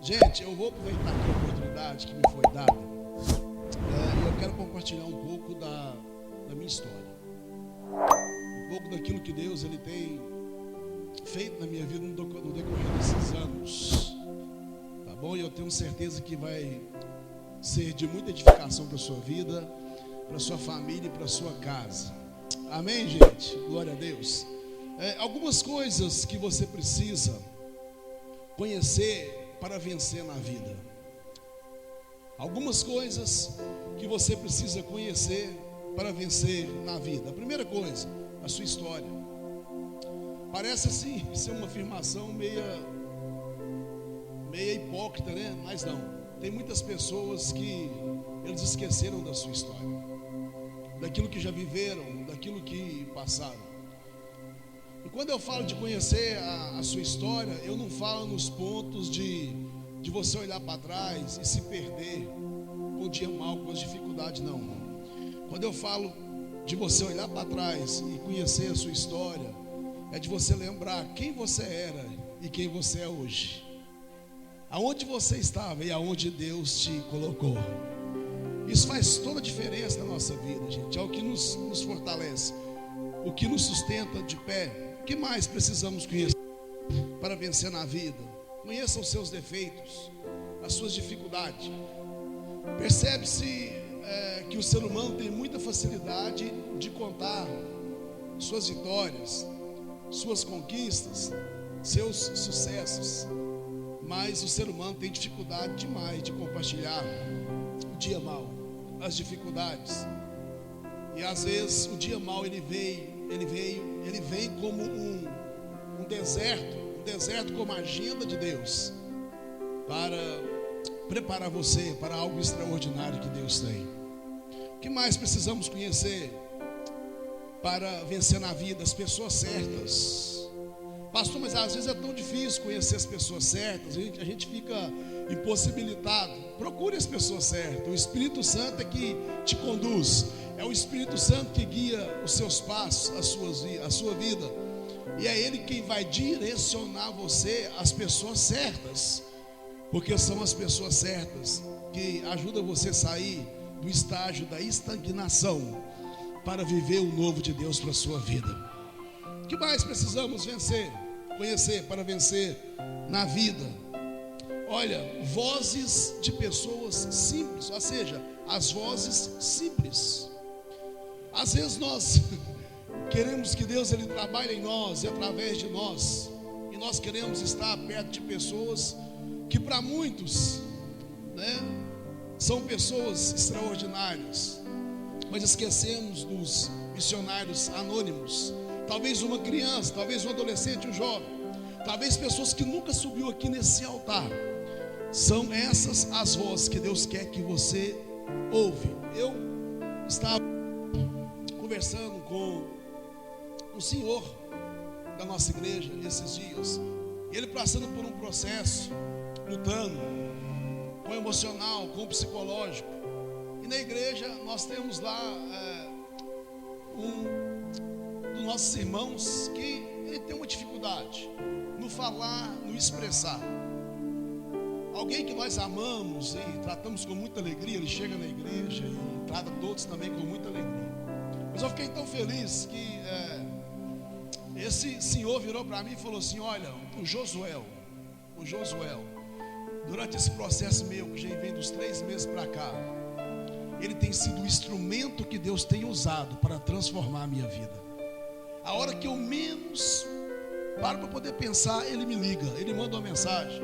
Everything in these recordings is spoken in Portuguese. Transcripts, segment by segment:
Gente, eu vou aproveitar aqui a oportunidade que me foi dada. Eu quero compartilhar um pouco da minha história. Um pouco daquilo que Deus ele tem feito na minha vida no decorrer desses anos. Tá bom? E eu tenho certeza que vai ser de muita edificação para a sua vida, para a sua família e para a sua casa. Amém, gente? Glória a Deus. Algumas coisas que você precisa conhecer para vencer na vida. Algumas coisas que você precisa conhecer para vencer na vida. A primeira coisa, a sua história. Parece assim ser uma afirmação meia hipócrita, né? Mas não. Tem muitas pessoas que eles esqueceram da sua história, daquilo que já viveram, daquilo que passaram. E quando eu falo de conhecer a sua história, eu não falo nos pontos de você olhar para trás e se perder com o dia mal, com as dificuldades, não. Quando eu falo de você olhar para trás e conhecer a sua história, é de você lembrar quem você era e quem você é hoje, aonde você estava e aonde Deus te colocou. Isso faz toda a diferença na nossa vida, gente. É o que nos fortalece, o que nos sustenta de pé. O que mais precisamos conhecer para vencer na vida? Conheça os seus defeitos, as suas dificuldades. Percebe-se que o ser humano tem muita facilidade de contar suas vitórias, suas conquistas, seus sucessos. Mas o ser humano tem dificuldade demais de compartilhar o dia mau, as dificuldades. E às vezes o dia mau ele vem como um deserto como a agenda de Deus para preparar você para algo extraordinário que Deus tem. O que mais precisamos conhecer para vencer na vida? As pessoas certas. Pastor, mas às vezes é tão difícil conhecer as pessoas certas, a gente fica impossibilitado. Procure as pessoas certas. O Espírito Santo é que te conduz. É o Espírito Santo que guia os seus passos, a sua vida. E é Ele quem vai direcionar você às pessoas certas. Porque são as pessoas certas que ajudam você a sair do estágio da estagnação para viver o novo de Deus para a sua vida. O que mais precisamos conhecer para vencer na vida? Olha, vozes de pessoas simples, ou seja, as vozes simples. Às vezes nós queremos que Deus ele trabalhe em nós e através de nós, e nós queremos estar perto de pessoas que para muitos, né, são pessoas extraordinárias, mas esquecemos dos missionários anônimos. Talvez uma criança, talvez um adolescente, um jovem, talvez pessoas que nunca subiu aqui nesse altar. São essas as vozes que Deus quer que você ouve. Eu estava conversando com um senhor da nossa igreja esses dias, e ele passando por um processo, lutando com o emocional, com o psicológico. E na igreja nós temos lá um dos nossos irmãos que ele tem uma dificuldade no falar, no expressar. Alguém que nós amamos e tratamos com muita alegria, ele chega na igreja e trata todos também com muita alegria. Mas eu fiquei tão feliz que esse senhor virou para mim e falou assim: olha, o Josuel, durante esse processo meu, que já vem dos 3 meses para cá, ele tem sido o instrumento que Deus tem usado para transformar a minha vida. A hora que eu menos paro para poder pensar, ele me liga, ele manda uma mensagem.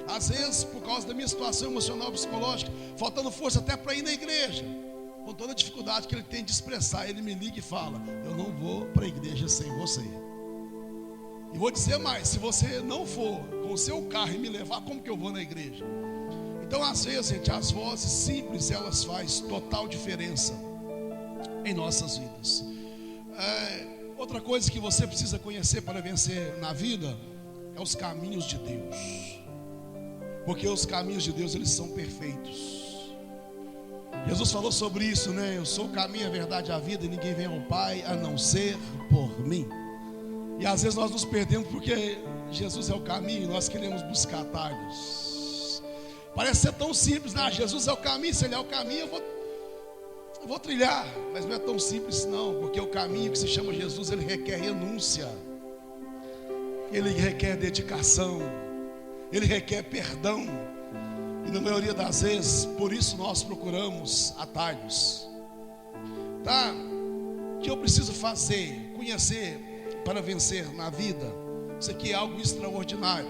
Às vezes, por causa da minha situação emocional, psicológica, faltando força até para ir na igreja, com toda a dificuldade que ele tem de expressar, ele me liga e fala: eu não vou para a igreja sem você. E vou dizer mais: se você não for com o seu carro e me levar, como que eu vou na igreja? Então, às vezes, gente, as vozes simples, elas fazem total diferença em nossas vidas. Outra coisa que você precisa conhecer para vencer na vida é os caminhos de Deus. Porque os caminhos de Deus, eles são perfeitos. Jesus falou sobre isso, né? Eu sou o caminho, a verdade e a vida, e ninguém vem ao Pai a não ser por mim. E às vezes nós nos perdemos porque Jesus é o caminho e nós queremos buscar atalhos. Parece ser tão simples, né? Jesus é o caminho, se Ele é o caminho, eu vou trilhar. Mas não é tão simples não, porque o caminho que se chama Jesus, ele requer renúncia, ele requer dedicação, ele requer perdão. E na maioria das vezes, por isso nós procuramos atalhos. Tá? O que eu preciso fazer, conhecer para vencer na vida? Isso aqui é algo extraordinário.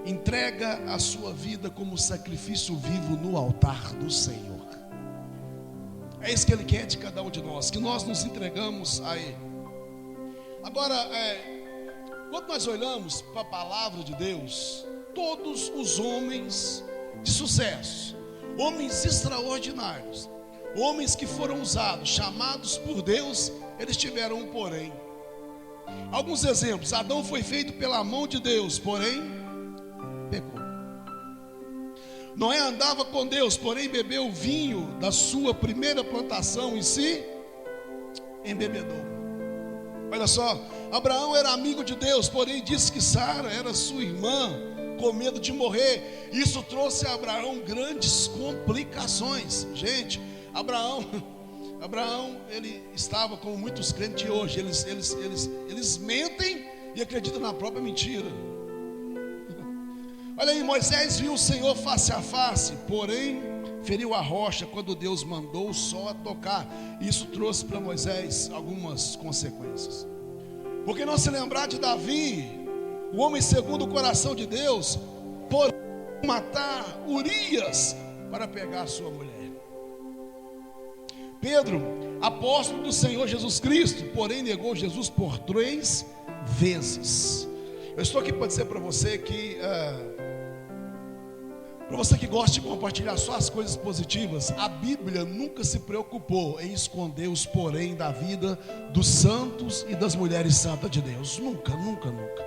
Entrega a sua vida como sacrifício vivo no altar do Senhor. É isso que Ele quer de cada um de nós, que nós nos entregamos a Ele. Agora, quando nós olhamos para a palavra de Deus, todos os homens de sucesso, homens extraordinários, homens que foram usados, chamados por Deus, eles tiveram um porém. Alguns exemplos: Adão foi feito pela mão de Deus, porém pecou. Noé andava com Deus, porém bebeu o vinho da sua primeira plantação e se embebedou. Olha só, Abraão era amigo de Deus, porém disse que Sara era sua irmã, com medo de morrer. Isso trouxe a Abraão grandes complicações. Gente, Abraão, ele estava como muitos crentes de hoje. Eles mentem e acreditam na própria mentira. Olha aí, Moisés viu o Senhor face a face, porém feriu a rocha quando Deus mandou o sol a tocar. Isso trouxe para Moisés algumas consequências. Porque não se lembrar de Davi, o homem segundo o coração de Deus, por matar Urias para pegar a sua mulher. Pedro, apóstolo do Senhor Jesus Cristo, porém negou Jesus por 3 vezes. Eu estou aqui para dizer para você que para você que gosta de compartilhar só as coisas positivas, a Bíblia nunca se preocupou em esconder os porém da vida dos santos e das mulheres santas de Deus. Nunca, nunca, nunca.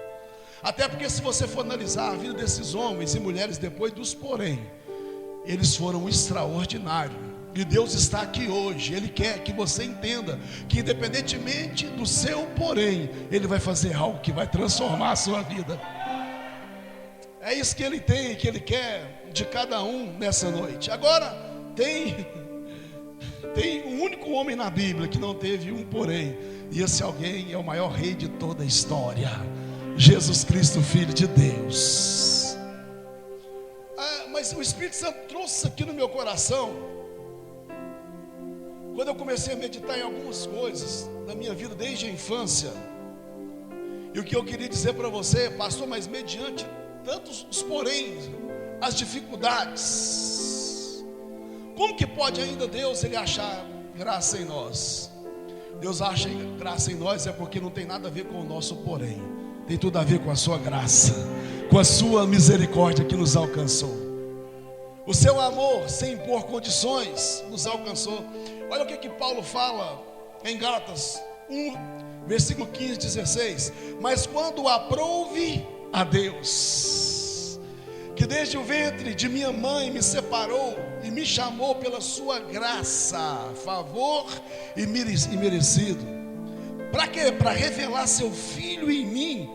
Até porque se você for analisar a vida desses homens e mulheres depois dos porém, eles foram extraordinários. E Deus está aqui hoje. Ele quer que você entenda que independentemente do seu porém, Ele vai fazer algo que vai transformar a sua vida. É isso que Ele tem, que Ele quer de cada um nessa noite. Agora, tem um único homem na Bíblia que não teve um porém. E esse alguém é o maior rei de toda a história, Jesus Cristo, Filho de Deus. Mas o Espírito Santo trouxe isso aqui no meu coração quando eu comecei a meditar em algumas coisas da minha vida desde a infância. E o que eu queria dizer para você, pastor, mas mediante tantos os porém, as dificuldades, como que pode ainda Deus ele achar graça em nós? Deus acha graça em nós é porque não tem nada a ver com o nosso porém, tem tudo a ver com a sua graça, com a sua misericórdia que nos alcançou. O seu amor sem impor condições nos alcançou. Olha o que Paulo fala em Gálatas 1, versículo 15, 16. Mas quando aprouve a Deus, que desde o ventre de minha mãe me separou e me chamou pela sua graça, favor e merecido. Para quê? Para revelar seu Filho em mim,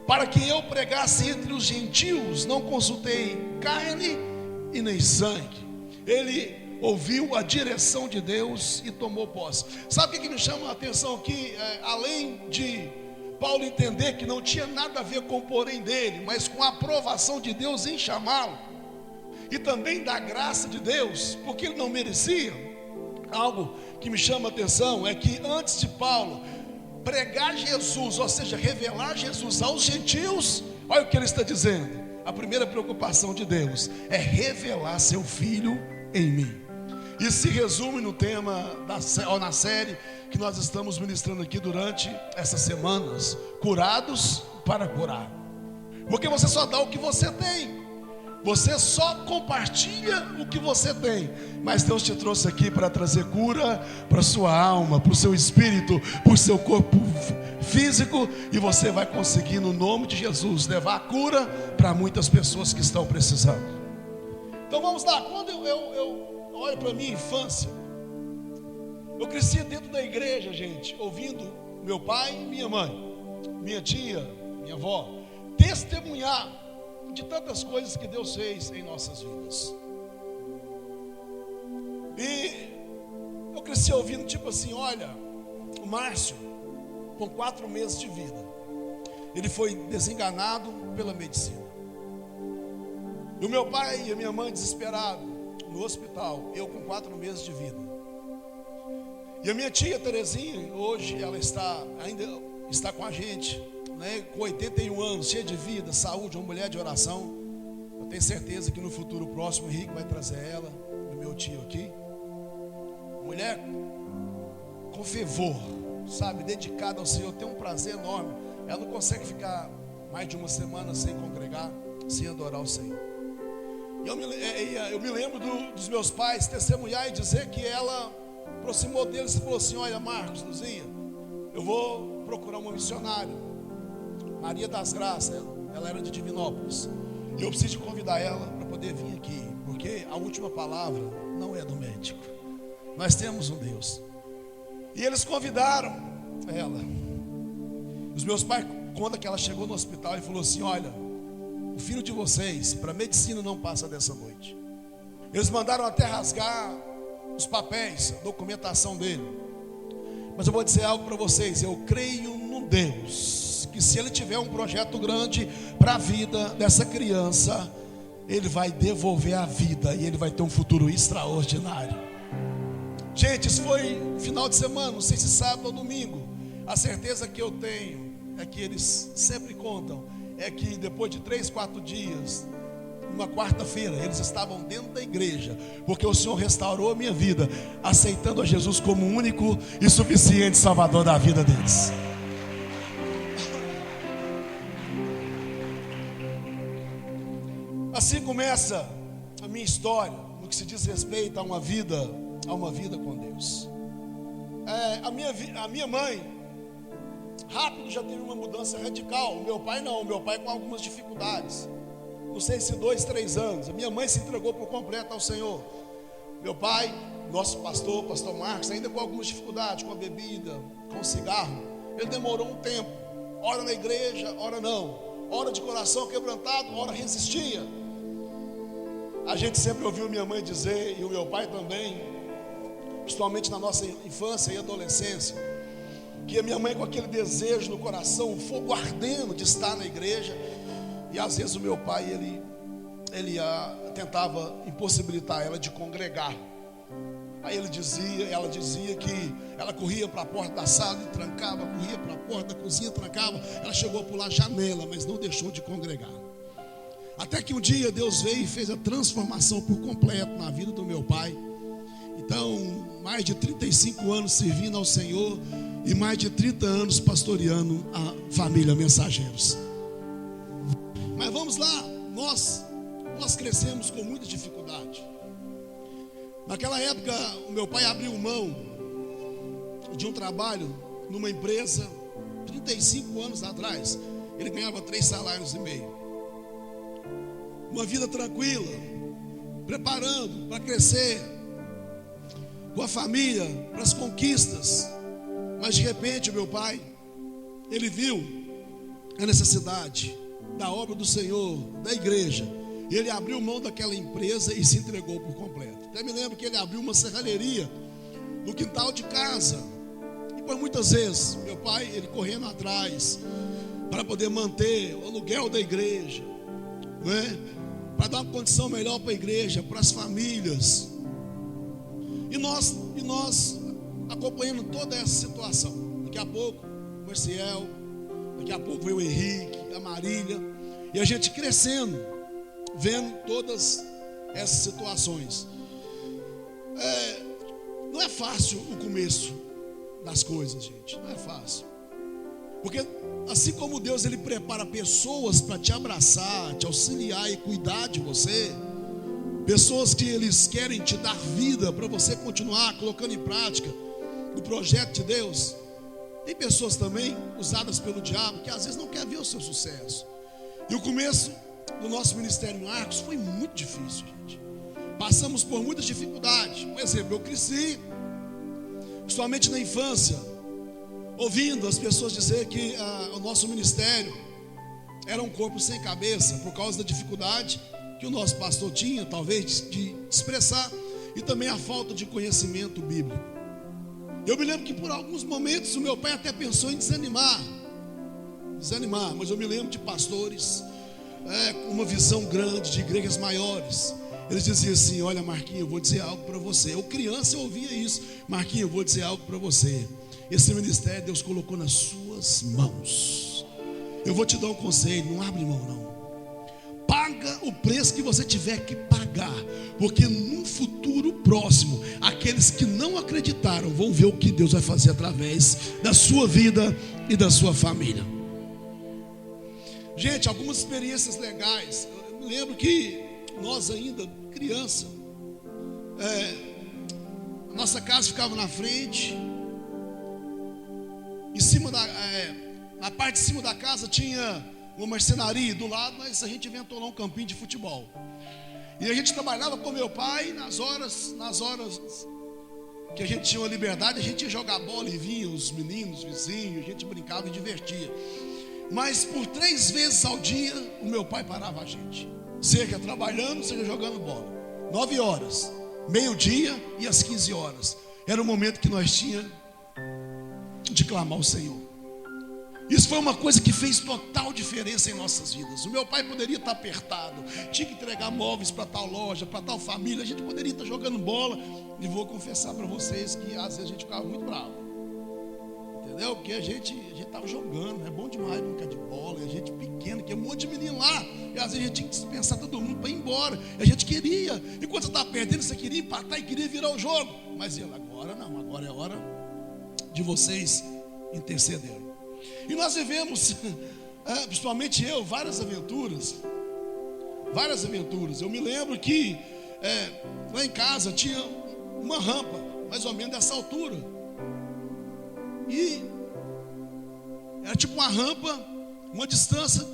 para que eu pregasse entre os gentios. Não consultei carne e nem sangue. Ele ouviu a direção de Deus e tomou posse. Sabe o que me chama a atenção aqui? Além de Paulo entender que não tinha nada a ver com o porém dele, mas com a aprovação de Deus em chamá-lo, e também da graça de Deus, porque ele não merecia. Algo que me chama a atenção é que antes de Paulo pregar Jesus, ou seja, revelar Jesus aos gentios, olha o que ele está dizendo. A primeira preocupação de Deus é revelar seu Filho em mim. Isso se resume no tema na série que nós estamos ministrando aqui durante essas semanas, curados para curar. Porque você só dá o que você tem, você só compartilha o que você tem. Mas Deus te trouxe aqui para trazer cura para a sua alma, para o seu espírito, para o seu corpo físico. E você vai conseguir, no nome de Jesus, levar a cura para muitas pessoas que estão precisando. Então vamos lá. Quando eu olho para a minha infância, eu cresci dentro da igreja, gente, ouvindo meu pai e minha mãe, minha tia, minha avó, testemunhar de tantas coisas que Deus fez em nossas vidas. E eu cresci ouvindo tipo assim, olha, o Márcio, com 4 meses de vida, ele foi desenganado pela medicina. E o meu pai e a minha mãe desesperados no hospital, eu com 4 meses de vida. E a minha tia Terezinha, hoje ela ainda está com a gente, né, com 81 anos, cheia de vida, saúde, uma mulher de oração. Eu tenho certeza que no futuro próximo o Henrique vai trazer ela, o meu tio aqui. Mulher com fervor, sabe, dedicada ao Senhor, tem um prazer enorme. Ela não consegue ficar mais de uma semana sem congregar, sem adorar o Senhor. E eu me lembro dos meus pais testemunhar e dizer que ela aproximou deles e falou assim: olha, Marcos, Luzinha, eu vou procurar uma missionária, Maria das Graças, ela era de Divinópolis, e eu preciso convidar ela para poder vir aqui, porque a última palavra não é do médico, nós temos um Deus. E eles convidaram ela. Os meus pais, quando que ela chegou no hospital, ele falou assim: olha, o filho de vocês para medicina não passa dessa noite. Eles mandaram até rasgar os papéis, a documentação dele. Mas eu vou dizer algo para vocês: eu creio num Deus que, se ele tiver um projeto grande para a vida dessa criança, ele vai devolver a vida e ele vai ter um futuro extraordinário. Gente, isso foi final de semana, não sei se sábado ou domingo. A certeza que eu tenho é que eles sempre contam, é que depois de 3, 4 dias, uma quarta-feira, eles estavam dentro da igreja, porque o Senhor restaurou a minha vida, aceitando a Jesus como único e suficiente Salvador da vida deles. Assim começa a minha história, no que se diz respeito a uma vida com Deus. A minha mãe, rápido já teve uma mudança radical. O meu pai não, o meu pai com algumas dificuldades. Não sei se 2, 3 anos. A minha mãe se entregou por completo ao Senhor. Meu pai, nosso pastor Marcos, ainda com algumas dificuldades, com a bebida, com o cigarro. Ele demorou um tempo, ora na igreja, ora não, ora de coração quebrantado, ora resistia. A gente sempre ouviu minha mãe dizer, e o meu pai também, principalmente na nossa infância e adolescência, que a minha mãe com aquele desejo no coração, um fogo ardendo de estar na igreja. E às vezes o meu pai, ele tentava impossibilitar ela de congregar. Aí ela dizia que ela corria para a porta da sala e trancava, corria para a porta da cozinha e trancava. Ela chegou a pular a janela, mas não deixou de congregar. Até que um dia Deus veio e fez a transformação por completo na vida do meu pai. Então, mais de 35 anos servindo ao Senhor e mais de 30 anos pastoreando a família Mensageiros. Mas vamos lá, nós crescemos com muita dificuldade. Naquela época, o meu pai abriu mão de um trabalho numa empresa, 35 anos atrás. Ele ganhava 3,5 salários. Uma vida tranquila, preparando para crescer, com a família, para as conquistas. Mas de repente o meu pai, ele viu a necessidade da obra do Senhor, da igreja. Ele abriu mão daquela empresa e se entregou por completo. Até me lembro que ele abriu uma serralheria no quintal de casa. E por muitas vezes, meu pai, ele correndo atrás para poder manter o aluguel da igreja, né? Para dar uma condição melhor para a igreja, para as famílias. E nós acompanhando toda essa situação. Daqui a pouco o Marciel, daqui a pouco veio o Henrique, a Marília, e a gente crescendo, vendo todas essas situações. Não é fácil o começo das coisas, gente, não é fácil. Porque assim como Deus, ele prepara pessoas para te abraçar, te auxiliar e cuidar de você, pessoas que eles querem te dar vida para você continuar colocando em prática o projeto de Deus. Tem pessoas também usadas pelo diabo que às vezes não quer ver o seu sucesso. E o começo do nosso ministério em Arcos foi muito difícil, gente. Passamos por muitas dificuldades. Por exemplo, eu cresci, principalmente na infância, ouvindo as pessoas dizer que o nosso ministério era um corpo sem cabeça, por causa da dificuldade que o nosso pastor tinha, talvez, de expressar, e também a falta de conhecimento bíblico. Eu me lembro que por alguns momentos o meu pai até pensou em desanimar, mas eu me lembro de pastores com uma visão grande, de igrejas maiores. Eles diziam assim: olha, Marquinhos, eu vou dizer algo para você. Eu criança, eu ouvia isso: Marquinhos, eu vou dizer algo para você. Esse ministério Deus colocou nas suas mãos. Eu vou te dar um conselho: não abre mão não. Paga o preço que você tiver que pagar, porque num futuro próximo, aqueles que não acreditaram vão ver o que Deus vai fazer através da sua vida e da sua família. Gente, algumas experiências legais. Eu me lembro que nós ainda criança, a nossa casa ficava na frente, em cima na parte de cima da casa tinha uma marcenaria, do lado a gente inventou lá um campinho de futebol. E a gente trabalhava com meu pai. Nas horas que a gente tinha uma liberdade, a gente ia jogar bola e vinha os meninos, os vizinhos, a gente brincava e divertia. Mas por 3 vezes ao dia o meu pai parava a gente, seja trabalhando, seja jogando bola. 9 horas, meio-dia e às 15 horas era o momento que nós tínhamos de clamar ao Senhor. Isso foi uma coisa que fez total diferença em nossas vidas. O meu pai poderia estar apertado, tinha que entregar móveis para tal loja, para tal família. A gente poderia estar jogando bola. E vou confessar para vocês que às vezes a gente ficava muito bravo, entendeu? Porque a gente estava jogando, é bom demais brincar de bola. E a gente pequeno, que é um monte de menino lá, e às vezes a gente tinha que dispensar todo mundo para ir embora. E a gente queria, e quando você estava perdendo, você queria empatar e queria virar o jogo. Mas ele: agora não, agora é hora de vocês intercederem. E nós vivemos, principalmente eu, várias aventuras. Eu me lembro que lá em casa tinha uma rampa, mais ou menos dessa altura. E era tipo uma rampa, uma distância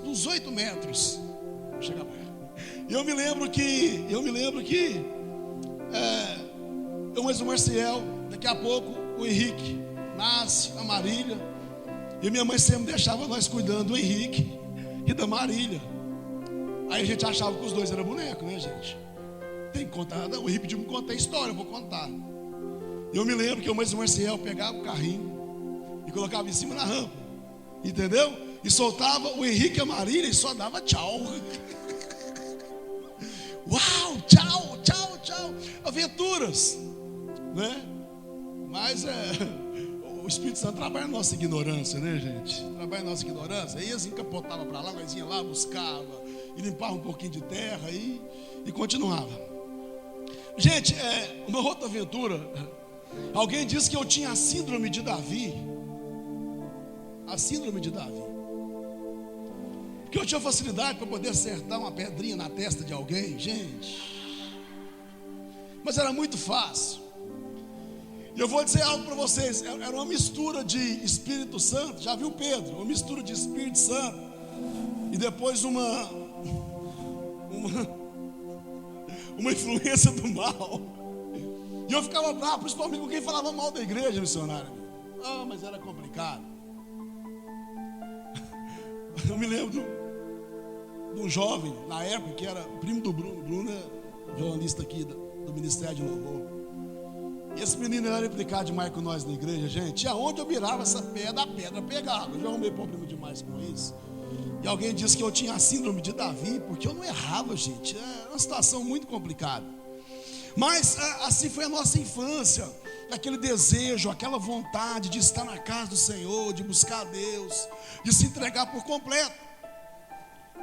dos 8 metros. Vou chegar perto. E eu me lembro que eu mais o Marcial, daqui a pouco o Henrique nasce, a Marília. E minha mãe sempre deixava nós cuidando do Henrique e da Marília. Aí a gente achava que os dois eram bonecos, né, gente? Tem que contar. O Henrique pediu me contar a história, eu vou contar. Eu me lembro que o mais o Marcial pegava o carrinho e colocava em cima da rampa, entendeu? E soltava o Henrique e a Marília e só dava tchau. Uau, tchau, tchau, tchau. Aventuras, né? Mas o Espírito Santo trabalha na nossa ignorância, né, gente? Trabalha na nossa ignorância. Aí eles encapotavam para lá, nós ia lá, buscava e limpava um pouquinho de terra e continuava. Gente, uma outra aventura. Alguém disse que eu tinha a síndrome de Davi. A síndrome de Davi. Porque eu tinha facilidade para poder acertar uma pedrinha na testa de alguém, gente. Mas era muito fácil. E eu vou dizer algo para vocês: era uma mistura de Espírito Santo. Já viu Pedro? Uma mistura de Espírito Santo e depois uma influência do mal. E eu ficava bravo, principalmente com quem falava mal da igreja missionária. Mas era complicado. Eu me lembro de um jovem, na época, que era primo do Bruno. Bruno é jornalista aqui do Ministério de Louvor. E esse menino era implicado demais com nós na igreja, gente. E aonde eu mirava essa pedra, a pedra pegava. Eu já arrumei problema demais com isso. E alguém disse que eu tinha a síndrome de Davi, porque eu não errava, gente. É uma situação muito complicada. Mas assim foi a nossa infância. Aquele desejo, aquela vontade de estar na casa do Senhor, de buscar a Deus, de se entregar por completo.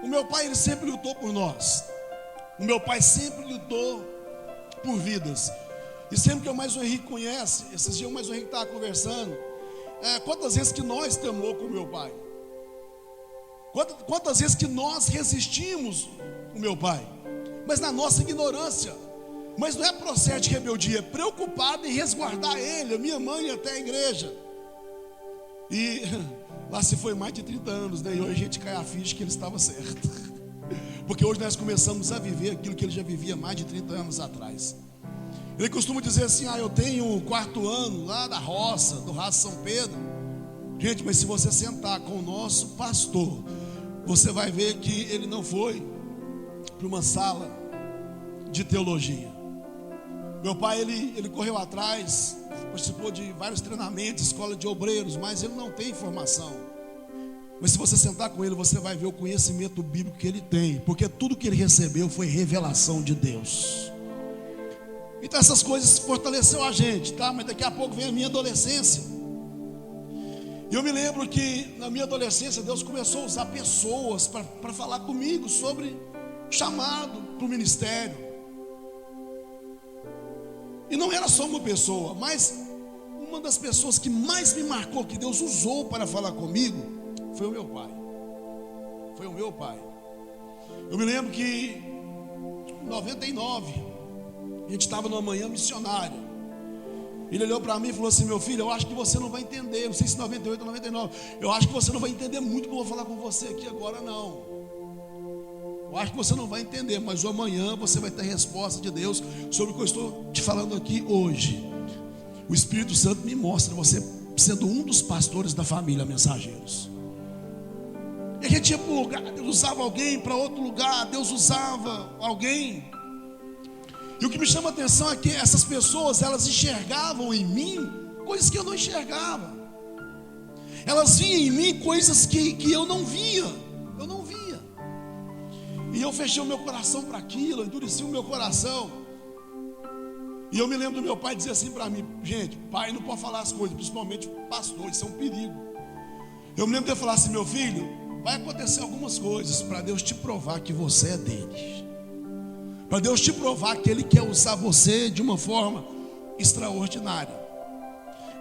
O meu pai, ele sempre lutou por nós. O meu pai sempre lutou por vidas. E sempre que o mais o Henrique conhece, esses dias o mais o Henrique estava conversando, quantas vezes que nós temou com o meu pai? Quantas vezes que nós resistimos o meu pai? Mas na nossa ignorância. Mas não é processo de rebeldia, é preocupado em resguardar ele, a minha mãe e até a igreja. E lá se foi mais de 30 anos, né? E hoje a gente cai a ficha que ele estava certo. Porque hoje nós começamos a viver aquilo que ele já vivia mais de 30 anos atrás. Ele costuma dizer assim: eu tenho o 4º ano lá da roça, do Raça São Pedro. Gente, mas se você sentar com o nosso pastor, você vai ver que ele não foi para uma sala de teologia. Meu pai, ele correu atrás, participou de vários treinamentos, escola de obreiros, mas ele não tem formação. Mas se você sentar com ele, você vai ver o conhecimento bíblico que ele tem, porque tudo que ele recebeu foi revelação de Deus. Então essas coisas fortaleceu a gente, tá? Mas daqui a pouco vem a minha adolescência. E eu me lembro que na minha adolescência Deus começou a usar pessoas para falar comigo sobre chamado para o ministério. E não era só uma pessoa, mas uma das pessoas que mais me marcou, que Deus usou para falar comigo, foi o meu pai. Foi o meu pai. Eu me lembro que em 99, a gente estava numa manhã missionária. Ele olhou para mim e falou assim: meu filho, eu acho que você não vai entender. Não sei se 98 ou 99. Eu acho que você não vai entender muito o que eu vou falar com você aqui agora, não. Eu acho que você não vai entender, mas amanhã você vai ter resposta de Deus sobre o que eu estou te falando aqui hoje. O Espírito Santo me mostra você sendo um dos pastores da família Mensageiros. E a gente ia para um lugar, Deus usava alguém, para outro lugar, Deus usava alguém. E o que me chama a atenção é que essas pessoas, elas enxergavam em mim coisas que eu não enxergava. Elas viam em mim coisas que eu não via. Eu não via. E eu fechei o meu coração para aquilo, endureci o meu coração. E eu me lembro do meu pai dizer assim para mim: gente, pai não pode falar as coisas, principalmente pastor, isso é um perigo. Eu me lembro de ele falar assim: meu filho, vai acontecer algumas coisas para Deus te provar que você é dele, para Deus te provar que Ele quer usar você de uma forma extraordinária.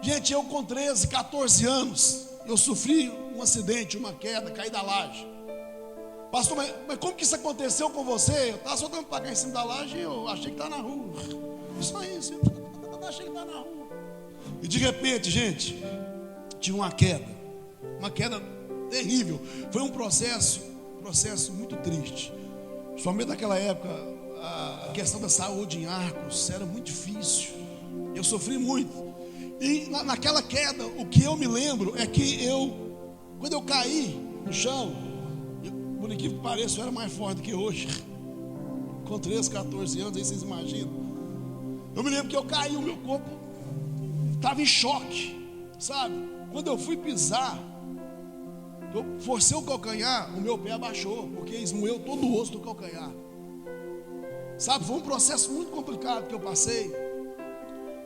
Gente, eu com 13, 14 anos, eu sofri um acidente, uma queda, caí da laje. Pastor, mas como que isso aconteceu com você? Eu estava soltando para cá em cima da laje e eu achei que estava na rua. Isso aí, eu achei que estava na rua. E de repente, gente, tive uma queda terrível. Foi um processo muito triste. Somente naquela época, a questão da saúde em Arcos era muito difícil. Eu sofri muito. E naquela queda, o que eu me lembro é que quando eu caí no chão, por incrível que pareça, eu era mais forte do que hoje. Com 13, 14 anos, aí vocês imaginam. Eu me lembro que eu caí, o meu corpo estava em choque, sabe? Quando eu fui pisar, eu forcei o calcanhar, o meu pé abaixou, porque esmoeu todo o osso do calcanhar. Sabe, foi um processo muito complicado que eu passei.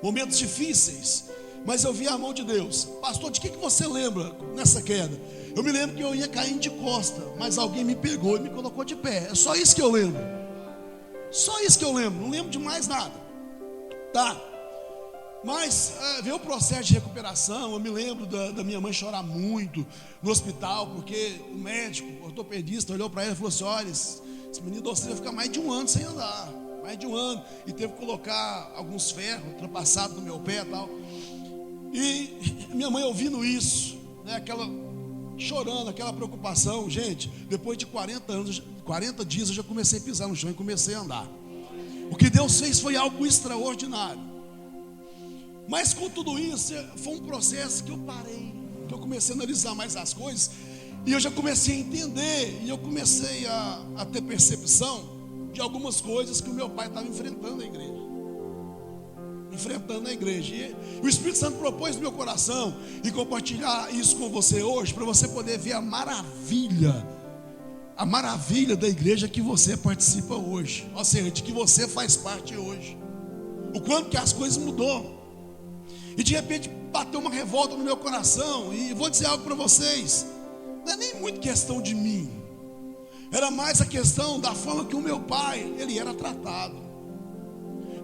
Momentos difíceis, mas eu vi a mão de Deus. Pastor, de que você lembra nessa queda? Eu me lembro que eu ia caindo de costa, mas alguém me pegou e me colocou de pé. É só isso que eu lembro. Só isso que eu lembro, não lembro de mais nada. Tá? Mas veio o processo de recuperação. Eu me lembro da minha mãe chorar muito no hospital, porque o médico, o ortopedista, olhou para ela e falou assim: olha, esse menino você vai ficar mais de um ano sem andar. Mais de um ano. E teve que colocar alguns ferros ultrapassados no meu pé e tal. E minha mãe ouvindo isso, né, chorando, aquela preocupação. Gente, depois de 40 dias eu já comecei a pisar no chão e comecei a andar. O que Deus fez foi algo extraordinário. Mas com tudo isso, foi um processo que eu parei, que eu comecei a analisar mais as coisas, e eu já comecei a entender, e eu comecei a ter percepção de algumas coisas que o meu pai estava enfrentando na igreja. E o Espírito Santo propôs no meu coração e compartilhar isso com você hoje, para você poder ver a maravilha da igreja que você participa hoje, ou seja, de que você faz parte hoje. O quanto que as coisas mudou. E de repente bateu uma revolta no meu coração. E vou dizer algo para vocês: não é nem muito questão de mim, era mais a questão da forma que o meu pai, ele era tratado,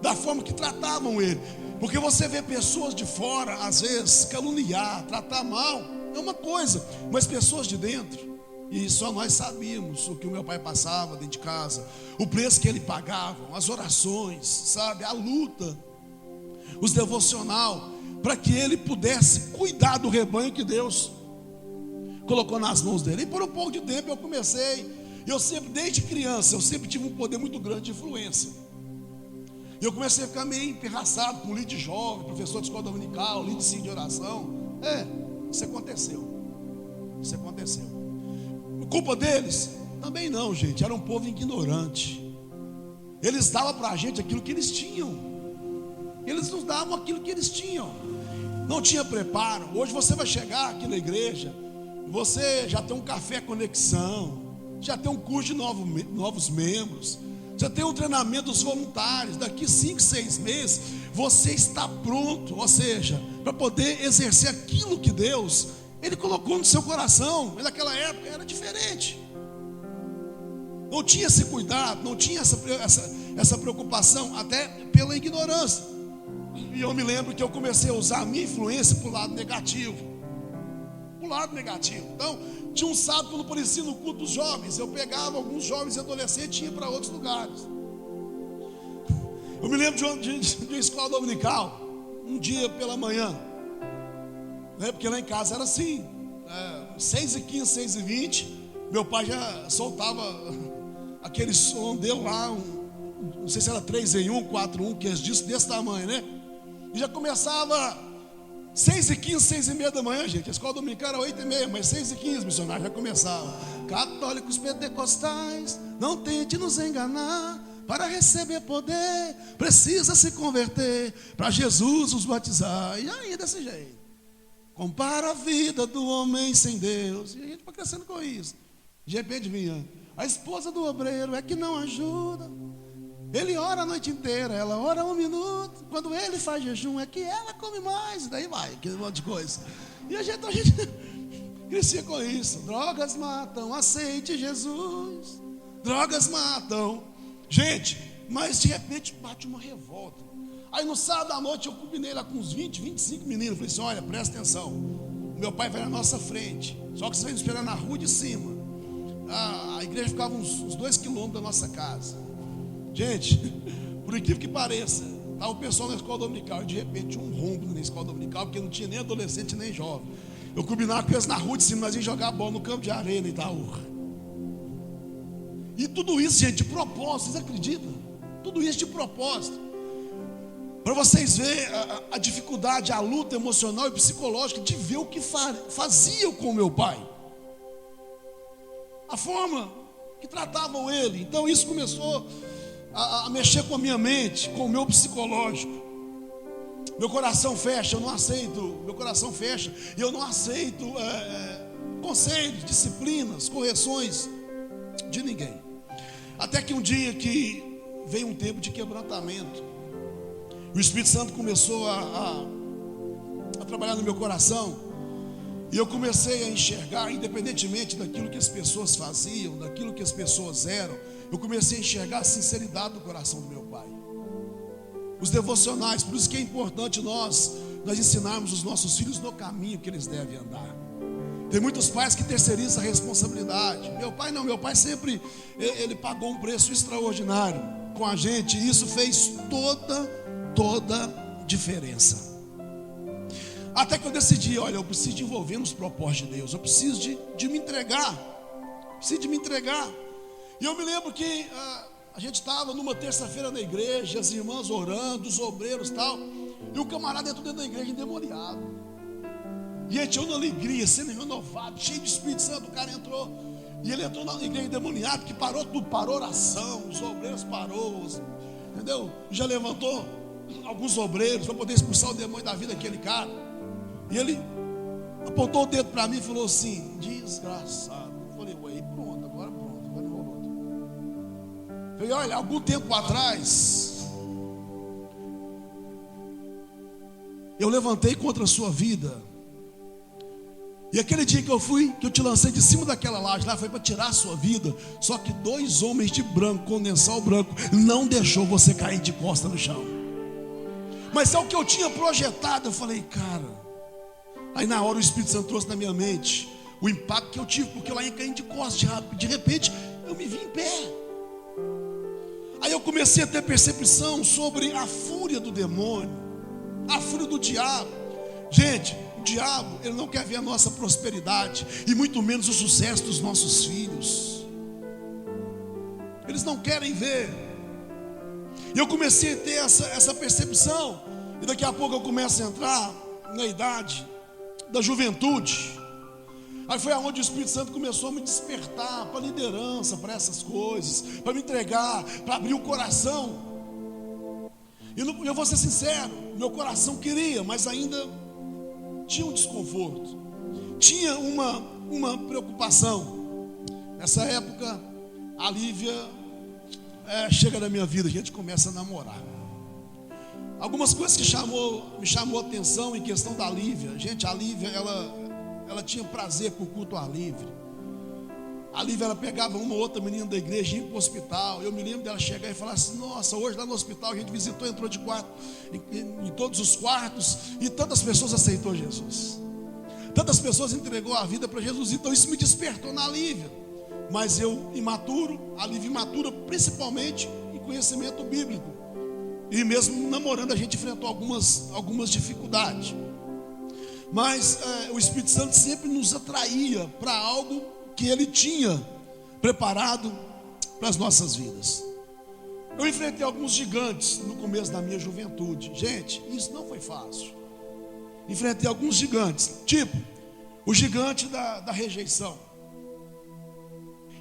da forma que tratavam ele. Porque você vê pessoas de fora, às vezes, caluniar, tratar mal, é uma coisa, mas pessoas de dentro, e só nós sabíamos o que o meu pai passava dentro de casa, o preço que ele pagava, as orações, sabe, a luta, os devocional, para que ele pudesse cuidar do rebanho que Deus colocou nas mãos dele. E por um pouco de tempo eu comecei, eu sempre, desde criança, eu sempre tive um poder muito grande de influência. E eu comecei a ficar meio emperraçado com líder de jovem, professor de escola dominical, líder de ensino de oração. Isso aconteceu. Isso aconteceu. Culpa deles? Também não, gente. Era um povo ignorante. Eles davam para a gente aquilo que eles tinham. Eles nos davam aquilo que eles tinham. Não tinha preparo. Hoje você vai chegar aqui na igreja, você já tem um café conexão, já tem um curso de novos membros, já tem um treinamento dos voluntários. Daqui 5, 6 meses você está pronto, ou seja, para poder exercer aquilo que Deus Ele colocou no seu coração. Mas naquela época era diferente. Não tinha esse cuidado, não tinha essa preocupação, até pela ignorância. E eu me lembro que eu comecei a usar a minha influência para o lado negativo. Para o lado negativo. Então, tinha um sábado quando aparecia no culto dos jovens, eu pegava alguns jovens e adolescentes e ia para outros lugares. Eu me lembro de uma escola dominical, um dia pela manhã, né? Porque lá em casa era assim, 6h15, 6h20, meu pai já soltava aquele som, deu lá, não sei se era 3 em 1, 4 em 1, que é disso, desse tamanho, né? E já começava 6h15, 6h30 da manhã, gente. A escola dominical era 8h30, mas 6h15, missionário, já começava. Católicos pentecostais, não tente nos enganar. Para receber poder, precisa se converter, para Jesus os batizar. E aí, desse jeito. Compara a vida do homem sem Deus. E a gente vai crescendo com isso. De repente vinha: a esposa do obreiro é que não ajuda. Ele ora a noite inteira, ela ora 1 minuto. Quando ele faz jejum, é que ela come mais. E daí vai, aquele monte de coisa. E a gente crescia com isso. Drogas matam, aceite Jesus. Drogas matam. Gente, mas de repente bate uma revolta. Aí no sábado à noite eu combinei lá com uns 20, 25 meninos. Falei assim: olha, presta atenção, meu pai vai na nossa frente, só que vocês vão esperar na rua de cima. A igreja ficava uns 2 quilômetros da nossa casa. Gente, por incrível que pareça, estava o pessoal na escola dominical, e de repente um rombo na escola dominical, porque não tinha nem adolescente nem jovem. Eu combinava com eles na rua de cima, nós íamos jogar bola no campo de areia em Itaú. E tudo isso, gente, de propósito, vocês acreditam? Tudo isso de propósito. Para vocês verem a dificuldade, a luta emocional e psicológica de ver o que faziam com meu pai. A forma que tratavam ele. Então isso começou a mexer com a minha mente, com o meu psicológico. Meu coração fecha, eu não aceito. Meu coração fecha e eu não aceito conselhos, disciplinas, correções de ninguém. Até que um dia que veio um tempo de quebrantamento, o Espírito Santo começou a trabalhar no meu coração, e eu comecei a enxergar, independentemente daquilo que as pessoas faziam, daquilo que as pessoas eram, eu comecei a enxergar a sinceridade do coração do meu pai. Os devocionais, por isso que é importante nós ensinarmos os nossos filhos no caminho que eles devem andar. Tem muitos pais que terceirizam a responsabilidade. Meu pai não, meu pai sempre, ele pagou um preço extraordinário com a gente, e isso fez toda diferença. Até que eu decidi: olha, eu preciso de envolver nos propósitos de Deus, eu preciso de me entregar, E eu me lembro que a gente estava numa terça-feira na igreja, as irmãs orando, os obreiros e tal, e um camarada entrou dentro da igreja endemoniado. Gente, eu na alegria, sendo renovado, cheio de Espírito Santo, o cara entrou. E ele entrou na igreja endemoniado, que parou tudo, parou oração, os obreiros parou, entendeu? Já levantou alguns obreiros para poder expulsar o demônio da vida daquele cara. E ele apontou o dedo para mim e falou assim: desgraçado. Eu falei: ué, pronto, agora enrolou. Eu falei: olha, algum tempo atrás eu levantei contra a sua vida. E aquele dia que eu te lancei de cima daquela laje lá, foi para tirar a sua vida. Só que 2 homens de branco, com lençol branco, não deixou você cair de costa no chão. Mas é o que eu tinha projetado. Eu falei: cara. Aí na hora o Espírito Santo trouxe na minha mente o impacto que eu tive, porque eu ia caindo de costas. De repente eu me vi em pé. Aí eu comecei a ter percepção sobre a fúria do demônio, a fúria do diabo. Gente, o diabo, ele não quer ver a nossa prosperidade, e muito menos o sucesso dos nossos filhos. Eles não querem ver. E eu comecei a ter essa percepção. E daqui a pouco eu começo a entrar na idade da juventude. Aí foi aonde o Espírito Santo começou a me despertar para liderança, para essas coisas, para me entregar, para abrir o coração. E eu vou ser sincero, meu coração queria, mas ainda tinha um desconforto, tinha uma preocupação. Nessa época, a Lívia chega na minha vida, a gente começa a namorar. Algumas coisas que me chamou a atenção em questão da Lívia. Gente, a Lívia, ela tinha prazer por culto ao ar livre. A Lívia, ela pegava uma ou outra menina da igreja e ia para o hospital. Eu me lembro dela chegar e falar assim: nossa, hoje lá no hospital a gente visitou, entrou de quarto em todos os quartos, e tantas pessoas aceitou Jesus, tantas pessoas entregou a vida para Jesus. Então isso me despertou na Lívia. Mas eu imaturo, a Lívia imatura, principalmente em conhecimento bíblico. E mesmo namorando a gente enfrentou algumas dificuldades. Mas o Espírito Santo sempre nos atraía para algo que Ele tinha preparado para as nossas vidas. Eu enfrentei alguns gigantes no começo da minha juventude. Gente, isso não foi fácil. Enfrentei alguns gigantes, tipo o gigante da rejeição.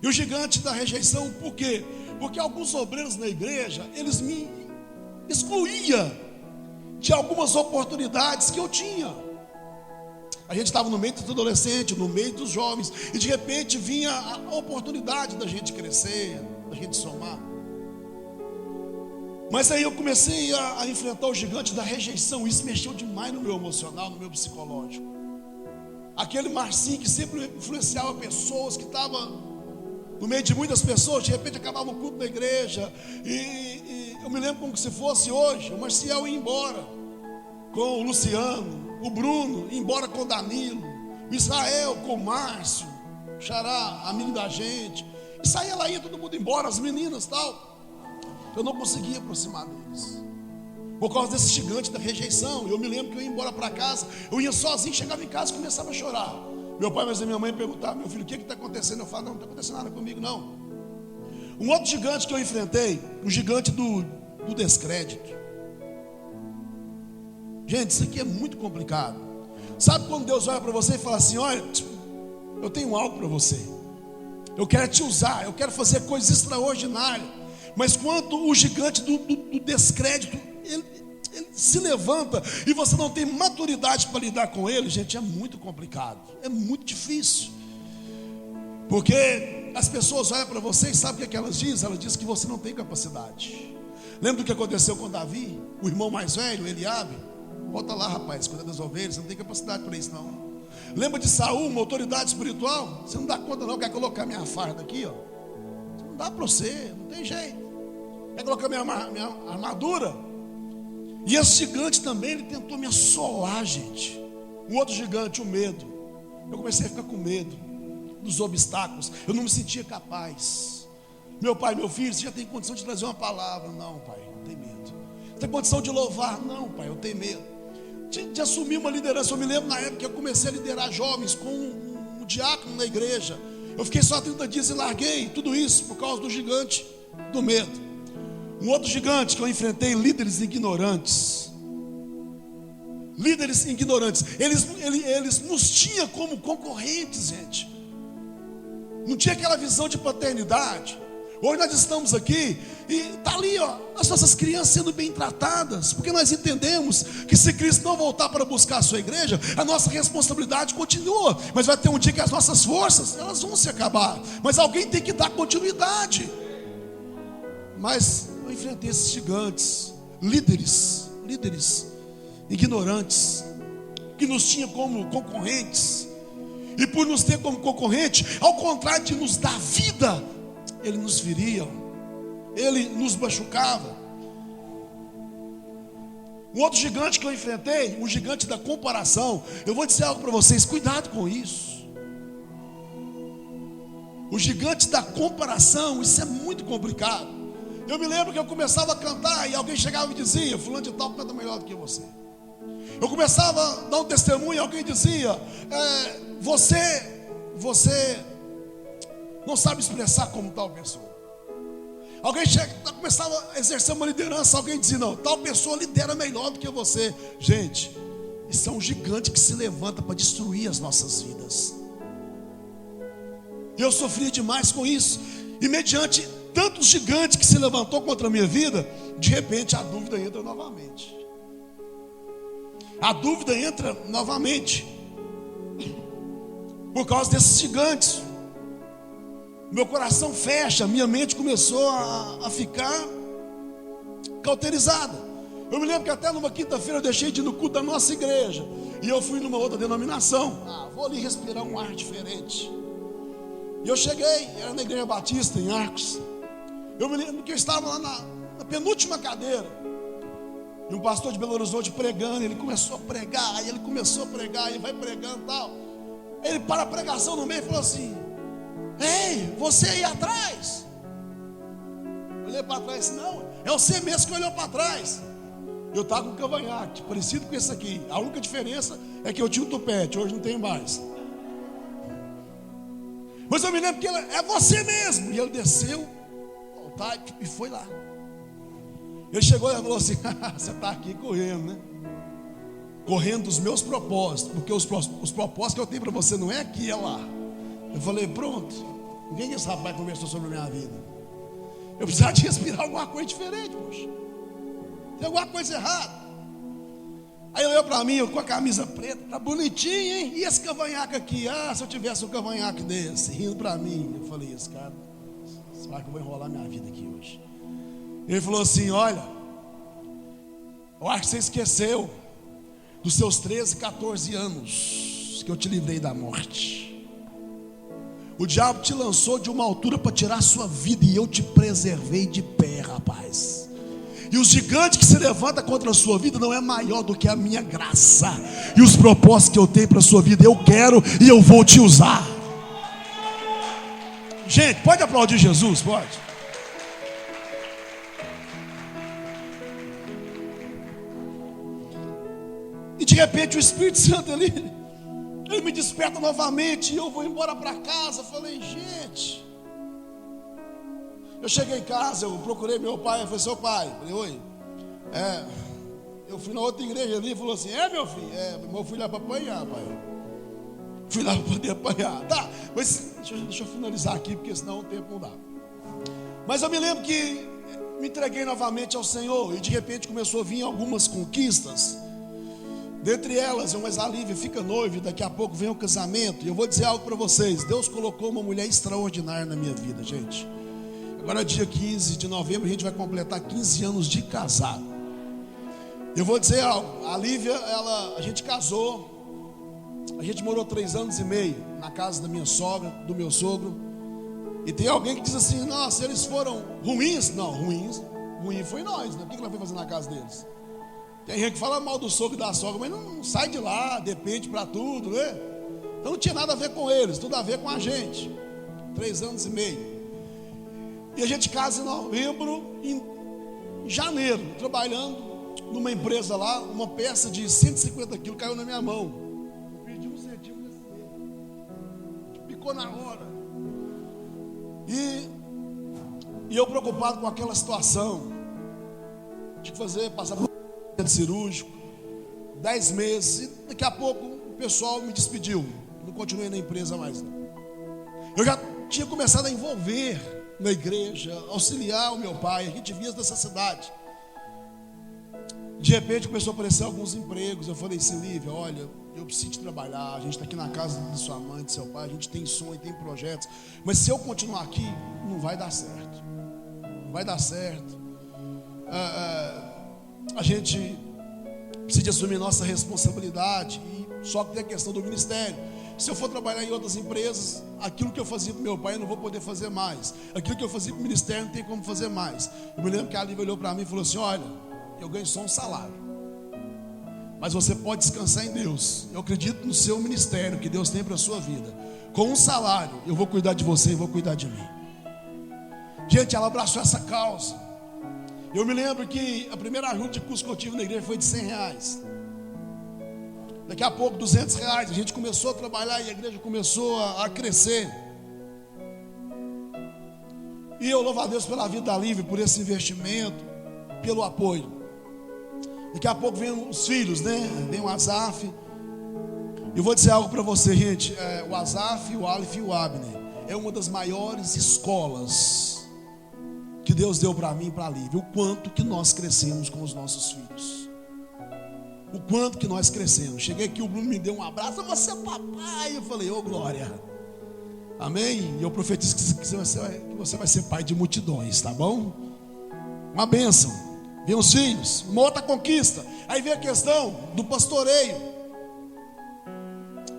E o gigante da rejeição, por quê? Porque alguns obreiros na igreja, eles me excluíam de algumas oportunidades que eu tinha. A gente estava no meio dos adolescentes, no meio dos jovens, e de repente vinha a oportunidade da gente crescer, da gente somar. Mas aí eu comecei a enfrentar o gigante da rejeição. Isso mexeu demais no meu emocional, no meu psicológico. Aquele Marcinho que sempre influenciava pessoas, que estava no meio de muitas pessoas, de repente acabava o culto da igreja, e eu me lembro como se fosse hoje, o Marcial ia embora com o Luciano, o Bruno ia embora com o Danilo, o Israel com o Márcio, o Xará, amigo da gente, e saía lá, ia todo mundo embora, as meninas e tal. Eu não conseguia aproximar deles, por causa desse gigante da rejeição. Eu me lembro que eu ia embora para casa, eu ia sozinho, chegava em casa e começava a chorar. Meu pai, mas a minha mãe perguntava: meu filho, o que está acontecendo? Eu falo: não está acontecendo nada comigo, não. Um outro gigante que eu enfrentei, o gigante do descrédito. Gente, isso aqui é muito complicado. Sabe quando Deus olha para você e fala assim: olha, eu tenho algo para você, eu quero te usar, eu quero fazer coisas extraordinárias. Mas quando o gigante do descrédito, ele se levanta e você não tem maturidade para lidar com ele, gente, é muito complicado, é muito difícil. Porque as pessoas olham para você e sabem o que elas dizem? Elas dizem que você não tem capacidade. Lembra do que aconteceu com Davi, o irmão mais velho, Eliabe? Volta lá, rapaz, cuida das ovelhas, você não tem capacidade para isso, não. Lembra de Saul, uma autoridade espiritual? Você não dá conta, não. Quer colocar minha farda aqui, ó? Não dá para você, não tem jeito. Quer colocar minha armadura? E esse gigante também, ele tentou me assolar, gente. Um outro gigante, o medo. Eu comecei a ficar com medo dos obstáculos. Eu não me sentia capaz. Meu pai, meu filho, você já tem condição de trazer uma palavra? Não, pai, eu tenho medo. Você tem condição de louvar? Não, pai, eu tenho medo. De assumir uma liderança. Eu me lembro na época que eu comecei a liderar jovens com um diácono na igreja. Eu fiquei só 30 dias e larguei tudo isso por causa do gigante do medo. Um outro gigante que eu enfrentei, líderes ignorantes. Líderes ignorantes. Eles nos tinham como concorrentes, gente. Não tinha aquela visão de paternidade. Hoje nós estamos aqui e está ali, ó, as nossas crianças sendo bem tratadas, porque nós entendemos que se Cristo não voltar para buscar a sua igreja, a nossa responsabilidade continua. Mas vai ter um dia que as nossas forças, elas vão se acabar. Mas alguém tem que dar continuidade. Mas eu enfrentei esses gigantes, líderes ignorantes, que nos tinham como concorrentes. E por nos ter como concorrente, ao contrário de nos dar vida, ele nos feria, ele nos machucava. Um outro gigante que eu enfrentei, o gigante da comparação. Eu vou dizer algo para vocês, cuidado com isso. O gigante da comparação, isso é muito complicado. Eu me lembro que eu começava a cantar e alguém chegava e dizia: fulano de tal canta melhor do que você. Eu começava a dar um testemunho e alguém dizia: você não sabe expressar como tal pessoa. Alguém começava a exercer uma liderança, alguém dizia: não, tal pessoa lidera melhor do que você. Gente, isso é um gigante que se levanta para destruir as nossas vidas. E eu sofria demais com isso. E mediante tantos gigantes que se levantou contra a minha vida, de repente a dúvida entra novamente. A dúvida entra novamente. Por causa desses gigantes. Meu coração fecha, minha mente começou a ficar cauterizada. Eu me lembro que até numa quinta-feira eu deixei de ir no culto da nossa igreja. E eu fui numa outra denominação. Vou ali respirar um ar diferente. E eu cheguei, era na igreja batista em Arcos. Eu me lembro que eu estava lá na penúltima cadeira. E um pastor de Belo Horizonte pregando. Ele começou a pregar, e ele começou a pregar, e vai pregando e tal. Ele para a pregação no meio e falou assim: ei, você aí atrás. Eu olhei para trás e disse: não, é você mesmo que olhou para trás. Eu estava com um cavanhaque, parecido com esse aqui. A única diferença é que eu tinha um tupete, hoje não tem mais. Mas eu me lembro que ele: é você mesmo. E ele desceu ao altar e foi lá. Ele chegou e falou assim: você está aqui correndo, né? Correndo dos meus propósitos, porque os propósitos que eu tenho para você não é aqui, é lá. Eu falei: pronto, ninguém que esse rapaz conversou sobre a minha vida. Eu precisava de respirar alguma coisa diferente, poxa. Tem alguma coisa errada. Aí ele olhou para mim, eu com a camisa preta, tá bonitinho, hein? E esse cavanhaque aqui? Se eu tivesse um cavanhaque desse, rindo para mim. Eu falei: esse cara, será que eu vou enrolar minha vida aqui hoje? Ele falou assim: olha, eu acho que você esqueceu dos seus 13, 14 anos que eu te livrei da morte. O diabo te lançou de uma altura para tirar a sua vida, e eu te preservei de pé, rapaz. E os gigantes que se levantam contra a sua vida não é maior do que a minha graça. E os propósitos que eu tenho para a sua vida, eu quero e eu vou te usar. Gente, pode aplaudir Jesus? Pode. E de repente o Espírito Santo ele me desperta novamente. E eu vou embora para casa. Eu falei: gente. Eu cheguei em casa, eu procurei meu pai. Eu falei: seu pai. Eu falei: oi. Eu fui na outra igreja ali e falou assim: meu filho? Eu fui lá para apanhar, pai. Fui lá para poder apanhar. Tá, mas deixa eu finalizar aqui, porque senão o tempo não dá. Mas eu me lembro que me entreguei novamente ao Senhor. E de repente começou a vir algumas conquistas. Dentre elas, mas a Lívia fica noiva, daqui a pouco vem o casamento. E eu vou dizer algo para vocês: Deus colocou uma mulher extraordinária na minha vida, gente. Agora dia 15 de novembro a gente vai completar 15 anos de casado. Eu vou dizer algo: a Lívia, a gente casou, a gente morou 3 anos e meio na casa da minha sogra, do meu sogro. E tem alguém que diz assim: nossa, eles foram ruins. Não, ruim foi nós, né? O que ela foi fazer na casa deles? Tem gente que fala mal do sogro e da sogra, mas não sai de lá, depende para tudo, né? Então não tinha nada a ver com eles, tudo a ver com a gente. 3 anos e meio. E a gente casa em novembro, em janeiro, trabalhando numa empresa lá, uma peça de 150 quilos caiu na minha mão. Eu perdi um centímetro desse dedo. Picou na hora. E eu preocupado com aquela situação. Tinha que passar por um cirúrgico, 10 meses, e daqui a pouco o pessoal me despediu. Não continuei na empresa mais. Eu já tinha começado a envolver na igreja, auxiliar o meu pai. A gente via dessa cidade. De repente começou a aparecer alguns empregos. Eu falei assim: Lívia, olha, eu preciso de trabalhar. A gente está aqui na casa de sua mãe, de seu pai. A gente tem sonho, tem projetos. Mas se eu continuar aqui, não vai dar certo. Não vai dar certo. A gente precisa assumir nossa responsabilidade. E só que tem a questão do ministério. Se eu for trabalhar em outras empresas, aquilo que eu fazia para o meu pai eu não vou poder fazer mais. Aquilo que eu fazia para o ministério não tem como fazer mais. Eu me lembro que a Lívia olhou para mim e falou assim: olha, eu ganho só um salário, mas você pode descansar em Deus. Eu acredito no seu ministério que Deus tem para a sua vida. Com um salário eu vou cuidar de você e vou cuidar de mim. Gente, ela abraçou essa causa. Eu me lembro que a primeira ajuda de custo que eu tive na igreja foi de R$100. Daqui a pouco R$200. A gente começou a trabalhar e a igreja começou a crescer. E eu louvo a Deus pela vida da Lívia, por esse investimento, pelo apoio. Daqui a pouco vem os filhos, né? Vem o Azaf. Eu vou dizer algo para você, gente. O Azaf, o Aleph e o Abner, é uma das maiores escolas que Deus deu para mim e para a Lívia. O quanto que nós crescemos com os nossos filhos. O quanto que nós crescemos. Cheguei aqui, o Bruno me deu um abraço. Você é papai. Eu falei, ô glória. Amém? E eu profetizo que você vai ser pai de multidões, tá bom? Uma bênção. Vem os filhos, uma outra conquista. Aí vem a questão do pastoreio.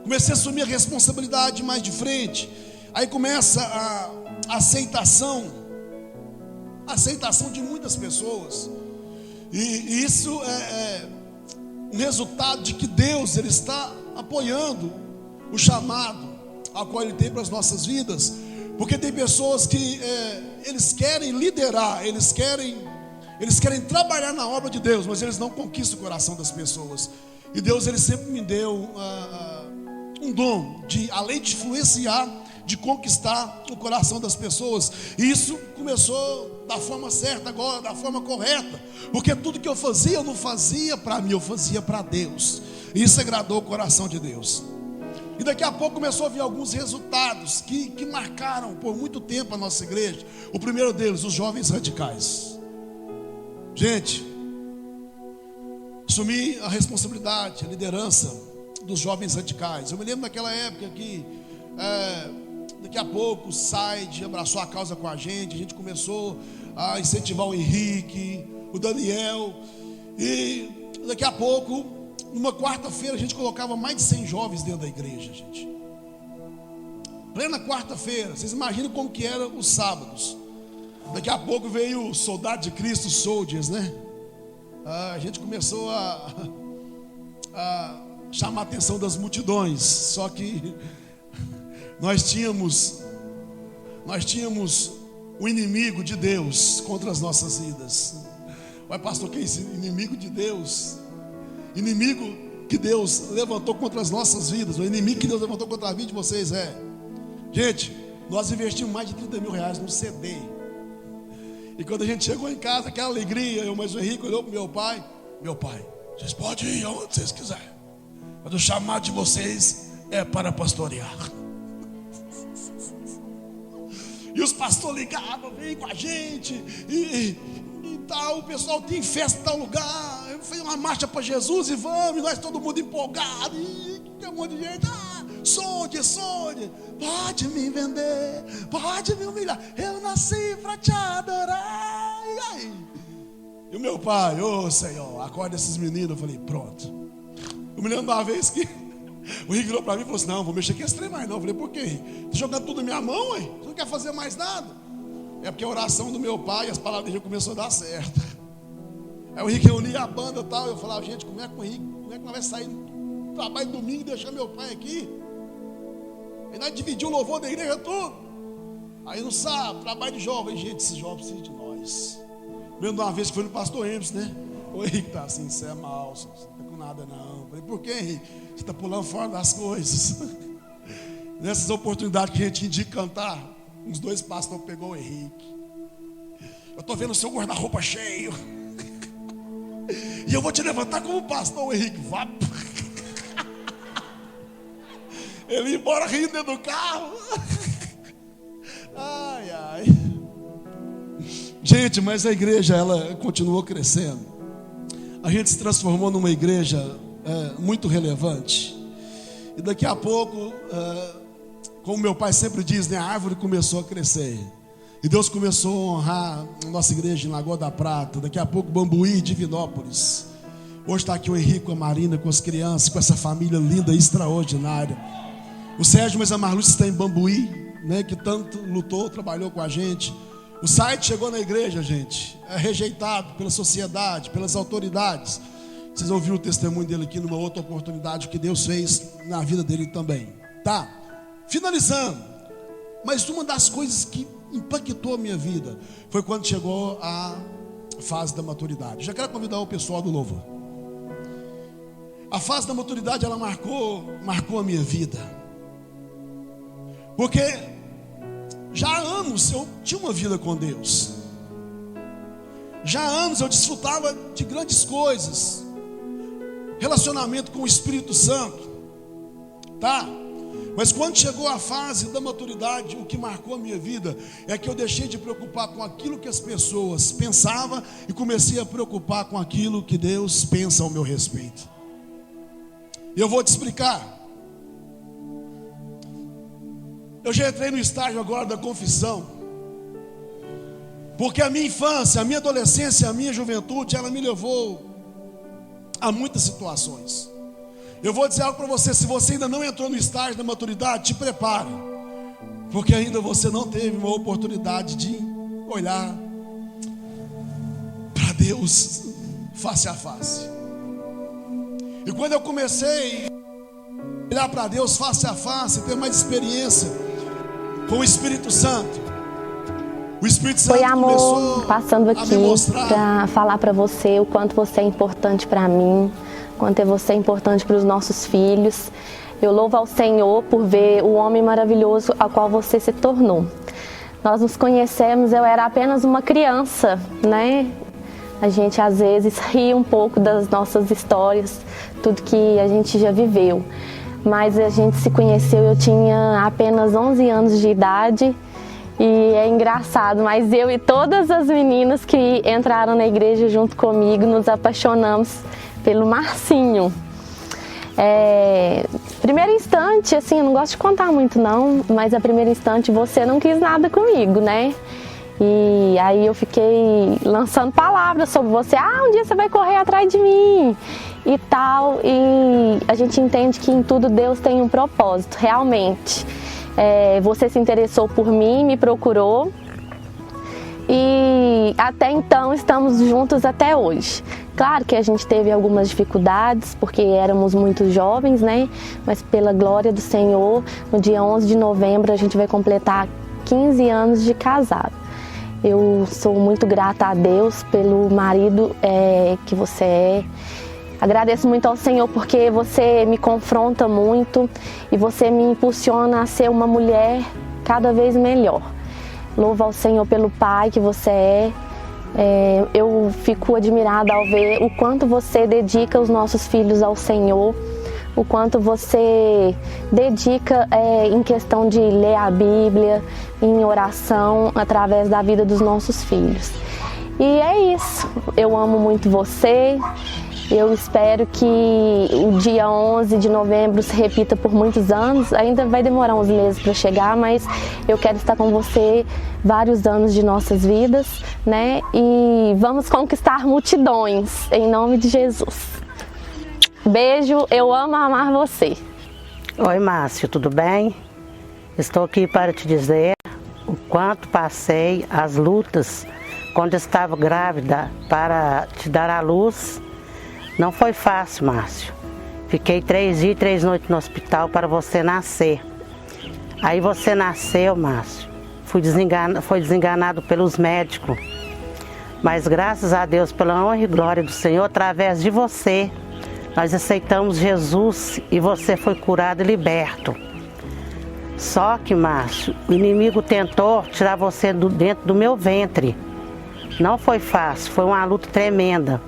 Comecei a assumir a responsabilidade mais de frente. Aí começa a aceitação de muitas pessoas. E isso é um resultado de que Deus, Ele está apoiando o chamado ao qual Ele tem para as nossas vidas. Porque tem pessoas que eles querem liderar, eles querem trabalhar na obra de Deus, mas eles não conquistam o coração das pessoas. E Deus, Ele sempre me deu um dom de, além de influenciar, de conquistar o coração das pessoas. E isso começou da forma certa agora, da forma correta. Porque tudo que eu fazia, eu não fazia para mim, eu fazia para Deus. E isso agradou o coração de Deus. E daqui a pouco começou a vir alguns resultados que marcaram por muito tempo a nossa igreja. O primeiro deles, os jovens radicais. Gente, assumi a responsabilidade, a liderança dos jovens radicais. Eu me lembro daquela época que daqui a pouco o SAID abraçou a causa com a gente começou a incentivar o Henrique, o Daniel. E daqui a pouco, numa quarta-feira, a gente colocava mais de 100 jovens dentro da igreja, gente. Plena quarta-feira, vocês imaginam como que eram os sábados. Daqui a pouco veio o Soldado de Cristo, Soldiers, né? A gente começou a chamar a atenção das multidões. Só que nós tínhamos o inimigo de Deus contra as nossas vidas. Ué, pastor, que é isso? Inimigo de Deus? Inimigo que Deus levantou contra as nossas vidas. O inimigo que Deus levantou contra a vida de vocês gente, nós investimos mais de 30 mil reais no CD. E quando a gente chegou em casa, aquela alegria, eu mais o Henrique olhou para meu pai, vocês podem ir aonde vocês quiserem, mas o chamado de vocês é para pastorear. E os pastores ligavam, vem com a gente e tal, o pessoal tem festa em tal lugar, fez uma marcha para Jesus e vamos, e nós todo mundo empolgado, e tem um monte de gente, sonde, pode me vender, pode me humilhar, eu nasci para te adorar. E aí? E o meu pai, ô Senhor, acorda esses meninos. Eu falei, pronto. Eu me lembro de uma vez que o Rick virou para mim e falou assim, não vou mexer com esse trem mais não. Eu falei, por quê? Tá jogando tudo na minha mão, hein? Você não quer fazer mais nada? É porque a oração do meu pai e as palavras dele começou a dar certo. Aí o Rick reunia a banda e tal, eu falava, gente, como é que nós vai sair do trabalho domingo e deixar meu pai aqui? Aí nós dividimos o louvor da igreja tudo. Aí no sábado, trabalho de jovens, gente, esses jovens precisam de nós. Lembro de uma vez que foi no pastor Emerson, né? O Henrique tá assim, você é mal, você não tá com nada não. Eu falei, por que, Henrique? Você tá pulando fora das coisas. Nessas oportunidades que a gente indica cantar, uns 2 pastores pegou o Henrique. Eu tô vendo o seu guarda-roupa cheio. E eu vou te levantar como pastor, o Henrique. Vá. Ele ia embora rindo dentro do carro. Ai. Gente, mas a igreja, ela continuou crescendo. A gente se transformou numa igreja muito relevante. E daqui a pouco, como meu pai sempre diz, né, a árvore começou a crescer. E Deus começou a honrar a nossa igreja em Lagoa da Prata. Daqui a pouco, Bambuí, Divinópolis. Hoje está aqui o Henrique, com a Marina, com as crianças, com essa família linda e extraordinária. O Sérgio Mesa Marluz está em Bambuí, né, que tanto lutou, trabalhou com a gente. O site chegou na igreja, gente, rejeitado pela sociedade, pelas autoridades. Vocês ouviram o testemunho dele aqui numa outra oportunidade, o que Deus fez na vida dele também. Tá, finalizando. Mas uma das coisas que impactou a minha vida foi quando chegou a fase da maturidade. Já quero convidar o pessoal do louvor. A fase da maturidade, ela marcou a minha vida. Porque já há anos eu tinha uma vida com Deus. Já há anos eu desfrutava de grandes coisas. Relacionamento com o Espírito Santo. Tá? Mas quando chegou a fase da maturidade, o que marcou a minha vida é que eu deixei de preocupar com aquilo que as pessoas pensavam e comecei a preocupar com aquilo que Deus pensa ao meu respeito. E eu vou te explicar. Eu já entrei no estágio agora da confissão, porque a minha infância, a minha adolescência, a minha juventude, ela me levou a muitas situações. Eu vou dizer algo para você: se você ainda não entrou no estágio da maturidade, te prepare, porque ainda você não teve uma oportunidade de olhar para Deus face a face. E quando eu comecei a olhar para Deus face a face, ter mais experiência com o Espírito Santo, o Espírito Santo foi amor começou passando aqui para falar para você o quanto você é importante para mim, quanto você é importante para os nossos filhos. Eu louvo ao Senhor por ver o homem maravilhoso ao qual você se tornou. Nós nos conhecemos, eu era apenas uma criança, né? A gente às vezes ri um pouco das nossas histórias, tudo que a gente já viveu. Mas a gente se conheceu, eu tinha apenas 11 anos de idade. E é engraçado, mas eu e todas as meninas que entraram na igreja junto comigo nos apaixonamos pelo Marcinho. Primeiro instante, assim, eu não gosto de contar muito não, mas a primeiro instante você não quis nada comigo, né? E aí eu fiquei lançando palavras sobre você. Um dia você vai correr atrás de mim e tal. E a gente entende que em tudo Deus tem um propósito, realmente. Você se interessou por mim, me procurou e até então estamos juntos até hoje. Claro que a gente teve algumas dificuldades porque éramos muito jovens, né? Mas pela glória do Senhor, no dia 11 de novembro a gente vai completar 15 anos de casado. Eu sou muito grata a Deus pelo marido que você é. Agradeço muito ao Senhor porque você me confronta muito e você me impulsiona a ser uma mulher cada vez melhor. Louvo ao Senhor pelo pai que você é. Eu fico admirada ao ver o quanto você dedica os nossos filhos ao Senhor, o quanto você dedica em questão de ler a Bíblia, em oração, através da vida dos nossos filhos. E é isso, eu amo muito você. Eu espero que o dia 11 de novembro se repita por muitos anos. Ainda vai demorar uns meses para chegar, mas eu quero estar com você vários anos de nossas vidas, né? E vamos conquistar multidões, em nome de Jesus. Beijo, eu amo amar você. Oi, Márcio, tudo bem? Estou aqui para te dizer o quanto passei as lutas quando estava grávida para te dar à luz. Não foi fácil, Márcio. Fiquei 3 dias e 3 noites no hospital para você nascer. Aí você nasceu, Márcio. Foi desenganado pelos médicos. Mas graças a Deus, pela honra e glória do Senhor, através de você, nós aceitamos Jesus e você foi curado e liberto. Só que, Márcio, o inimigo tentou tirar você dentro do meu ventre. Não foi fácil, foi uma luta tremenda.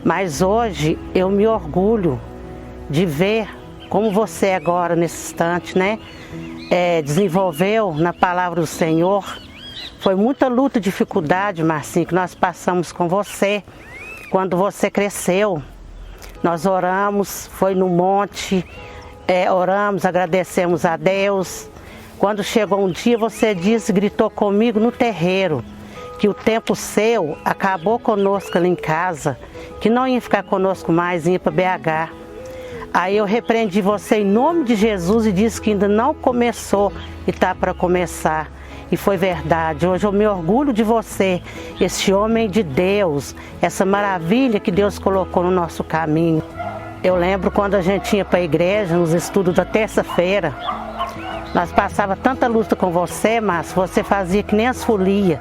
Mas hoje eu me orgulho de ver como você agora, nesse instante, né? Desenvolveu na palavra do Senhor. Foi muita luta e dificuldade, Marcinho, que nós passamos com você quando você cresceu. Nós oramos, foi no monte, oramos, agradecemos a Deus. Quando chegou um dia, você gritou comigo no terreiro, que o tempo seu acabou conosco ali em casa, que não ia ficar conosco mais, ia para BH. Aí eu repreendi você em nome de Jesus e disse que ainda não começou e está para começar. E foi verdade. Hoje eu me orgulho de você, esse homem de Deus, essa maravilha que Deus colocou no nosso caminho. Eu lembro quando a gente ia para a igreja, nos estudos da terça-feira, nós passava tanta luta com você, mas você fazia que nem as folias.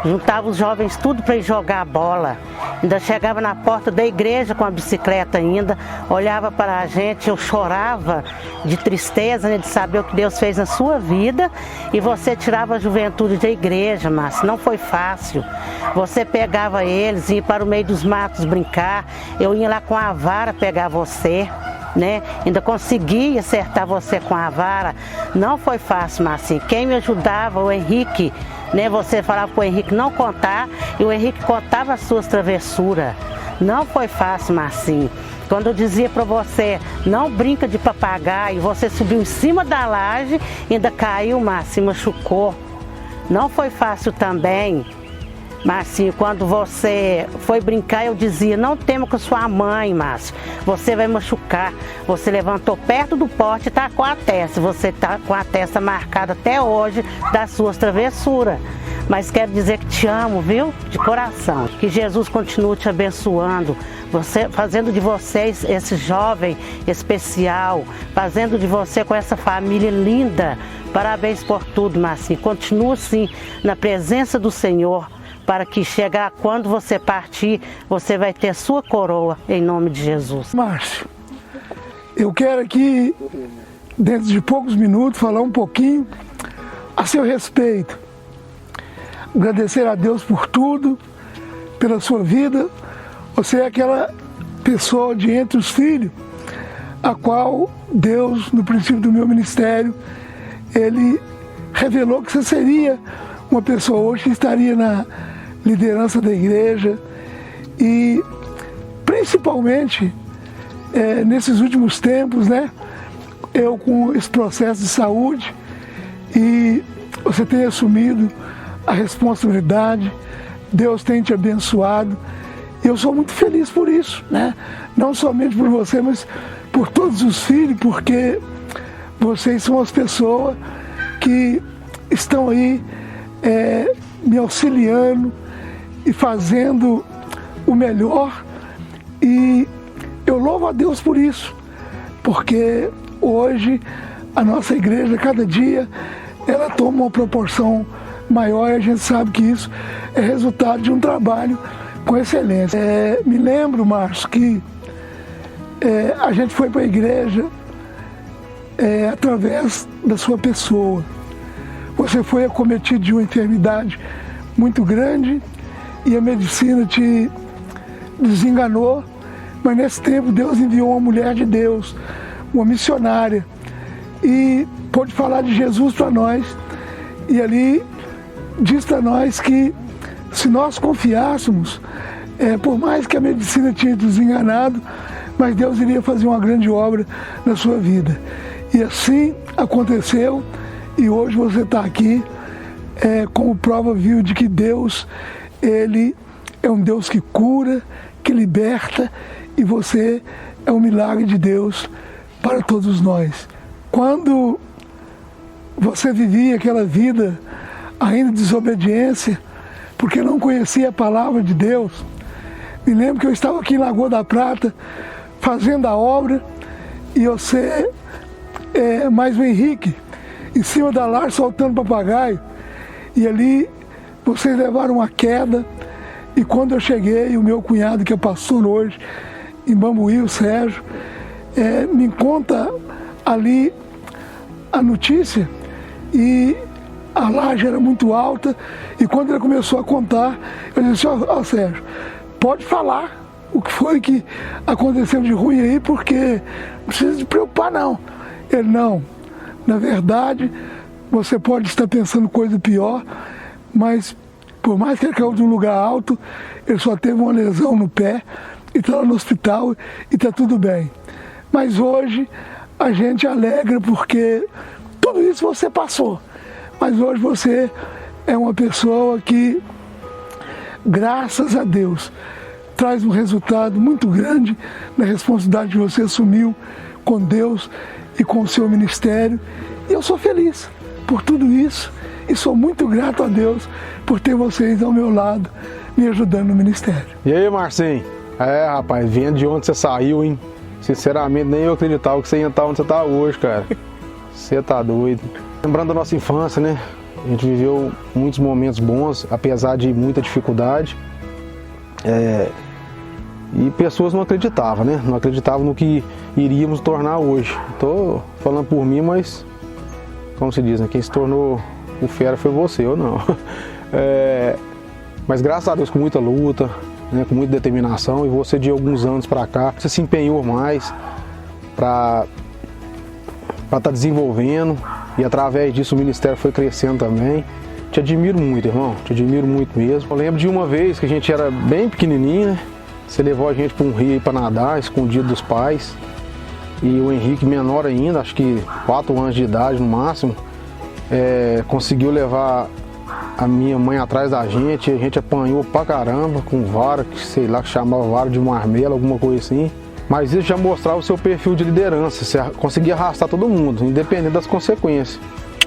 Juntava os jovens tudo para ir jogar bola. Ainda chegava na porta da igreja com a bicicleta ainda, olhava para a gente, eu chorava de tristeza, né, de saber o que Deus fez na sua vida. E você tirava a juventude da igreja, mas não foi fácil. Você pegava eles, ia para o meio dos matos brincar, eu ia lá com a vara pegar você. né? Ainda consegui acertar você com a vara. Não foi fácil, Marcinho. Quem me ajudava, o Henrique, né? Você falava para o Henrique não contar e o Henrique contava as suas travessuras. Não foi fácil, Marcinho. Quando eu dizia para você, não brinca de papagaio, você subiu em cima da laje, ainda caiu, Marcinho, machucou. Não foi fácil também, Marcinho, quando você foi brincar, eu dizia, não tema com sua mãe, Márcio, você vai machucar. Você levantou perto do poste e está com a testa, você está com a testa marcada até hoje das suas travessuras. Mas quero dizer que te amo, viu? De coração. Que Jesus continue te abençoando, fazendo de vocês esse jovem especial, fazendo de você com essa família linda. Parabéns por tudo, Marcinho. Continua assim, na presença do Senhor, para que chegar quando você partir, você vai ter sua coroa, em nome de Jesus. Márcio, eu quero aqui, dentro de poucos minutos, falar um pouquinho a seu respeito. Agradecer a Deus por tudo, pela sua vida. Você é aquela pessoa de entre os filhos, a qual Deus, no princípio do meu ministério, Ele revelou que você seria uma pessoa hoje que estaria na liderança da igreja e principalmente nesses últimos tempos, né? Eu com esse processo de saúde e você tem assumido a responsabilidade, Deus tem te abençoado e eu sou muito feliz por isso, né? Não somente por você, mas por todos os filhos, porque vocês são as pessoas que estão aí me auxiliando e fazendo o melhor e eu louvo a Deus por isso, porque hoje a nossa igreja, cada dia, ela toma uma proporção maior e a gente sabe que isso é resultado de um trabalho com excelência. Me lembro, Márcio, que a gente foi para a igreja através da sua pessoa. Você foi acometido de uma enfermidade muito grande e a medicina te desenganou, mas nesse tempo Deus enviou uma mulher de Deus, uma missionária, e pôde falar de Jesus para nós, e ali diz para nós que se nós confiássemos, por mais que a medicina tinha desenganado, mas Deus iria fazer uma grande obra na sua vida. E assim aconteceu, e hoje você está aqui como prova viva de que Deus, Ele é um Deus que cura, que liberta, e você é um milagre de Deus para todos nós. Quando você vivia aquela vida ainda de desobediência, porque não conhecia a palavra de Deus, me lembro que eu estava aqui em Lagoa da Prata, fazendo a obra, e você, mais o Henrique, em cima da laje soltando papagaio, e ali vocês levaram uma queda, e quando eu cheguei, o meu cunhado, que é pastor hoje, em Bambuí, o Sérgio, me conta ali a notícia, e a laje era muito alta, e quando ele começou a contar, eu disse, ó Sérgio, pode falar o que foi que aconteceu de ruim aí, porque não precisa se preocupar não. Ele, não, na verdade, você pode estar pensando coisa pior, mas por mais que ele caiu de um lugar alto, ele só teve uma lesão no pé, e está lá no hospital, e está tudo bem. Mas hoje, a gente alegra porque tudo isso você passou. Mas hoje você é uma pessoa que, graças a Deus, traz um resultado muito grande na responsabilidade que você assumiu com Deus e com o seu ministério. E eu sou feliz por tudo isso e sou muito grato a Deus por ter vocês ao meu lado, me ajudando no ministério. E aí, Marcinho? Rapaz, vendo de onde você saiu, hein? Sinceramente, nem eu acreditava que você ia estar onde você está hoje, cara. Você tá doido. Lembrando da nossa infância, né? A gente viveu muitos momentos bons, apesar de muita dificuldade. E pessoas não acreditavam, né? Não acreditavam no que iríamos tornar hoje. Estou falando por mim, mas, como se diz, né? Quem se tornou o fera foi você, ou não. Mas graças a Deus, com muita luta, né? Com muita determinação, e você de alguns anos para cá, você se empenhou mais. para estar desenvolvendo, e através disso o ministério foi crescendo também. Te admiro muito, irmão, te admiro muito mesmo. Eu lembro de uma vez que a gente era bem pequenininho, né? Você levou a gente para um rio para nadar, escondido dos pais. E o Henrique, menor ainda, acho que 4 anos de idade no máximo, conseguiu levar a minha mãe atrás da gente. A gente apanhou pra caramba com vara, que sei lá, que chamava vara de marmelo, alguma coisa assim. Mas isso já mostrava o seu perfil de liderança, você conseguia arrastar todo mundo, independente das consequências.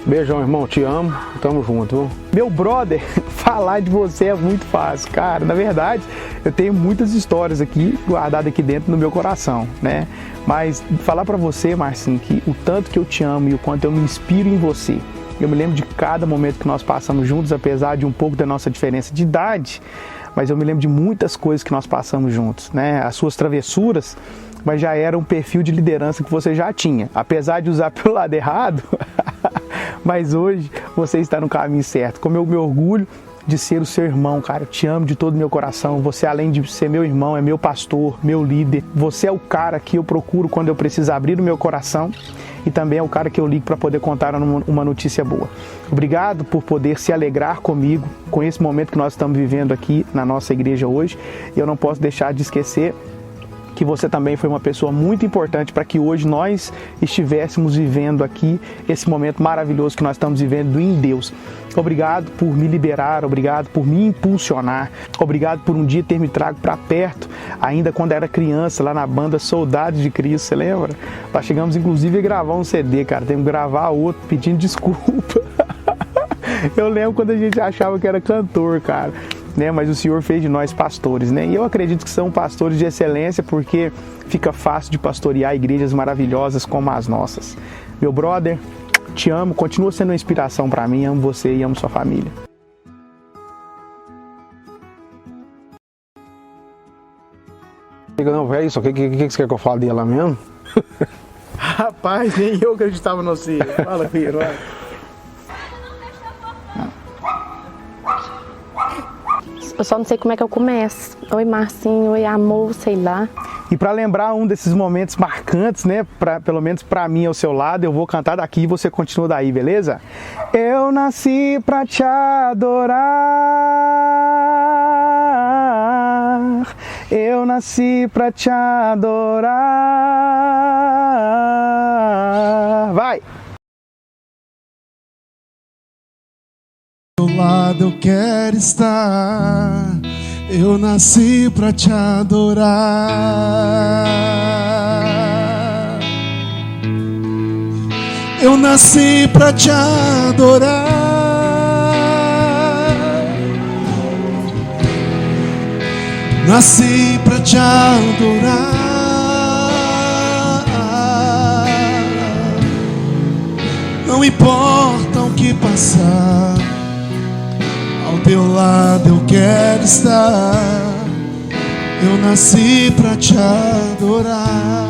Beijão, irmão, te amo, tamo junto, viu? Meu brother, falar de você é muito fácil, cara. Na verdade, eu tenho muitas histórias aqui, guardadas aqui dentro no meu coração, né? Mas falar pra você, Marcinho, que o tanto que eu te amo e o quanto eu me inspiro em você. Eu me lembro de cada momento que nós passamos juntos, apesar de um pouco da nossa diferença de idade, mas eu me lembro de muitas coisas que nós passamos juntos, né? As suas travessuras, mas já era um perfil de liderança que você já tinha, apesar de usar pelo lado errado, mas hoje você está no caminho certo. Como eu me orgulho de ser o seu irmão, cara, eu te amo de todo o meu coração. Você, além de ser meu irmão, é meu pastor, meu líder. Você é o cara que eu procuro quando eu preciso abrir o meu coração, e também é o cara que eu ligo para poder contar uma notícia boa. Obrigado por poder se alegrar comigo, com esse momento que nós estamos vivendo aqui na nossa igreja hoje. E eu não posso deixar de esquecer que você também foi uma pessoa muito importante para que hoje nós estivéssemos vivendo aqui esse momento maravilhoso que nós estamos vivendo em Deus. Obrigado por me liberar, obrigado por me impulsionar, obrigado por um dia ter me trago para perto, ainda quando era criança, lá na banda Soldados de Cristo, você lembra? Nós chegamos inclusive a gravar um CD, cara, temos que gravar outro pedindo desculpa. Eu lembro quando a gente achava que era cantor, cara, né? Mas o Senhor fez de nós pastores, né? E eu acredito que são pastores de excelência, porque fica fácil de pastorear igrejas maravilhosas como as nossas. Meu brother, te amo, continua sendo uma inspiração para mim, amo você e amo sua família. Não, velho, o que você quer que eu fale dele lá mesmo? Rapaz, nem eu acreditava no você. Fala, filho, vai. Eu só não sei como é que eu começo. Oi, Marcinho, oi, amor, sei lá. E para lembrar um desses momentos marcantes, né, pelo menos para mim ao seu lado, eu vou cantar daqui e você continua daí, beleza? Eu nasci pra te adorar, eu nasci pra te adorar. Vai! Do lado eu quero estar, eu nasci pra te adorar. Eu nasci pra te adorar. Nasci pra te adorar. Não importa o que passar, ao teu lado eu quero estar. Eu nasci pra te adorar.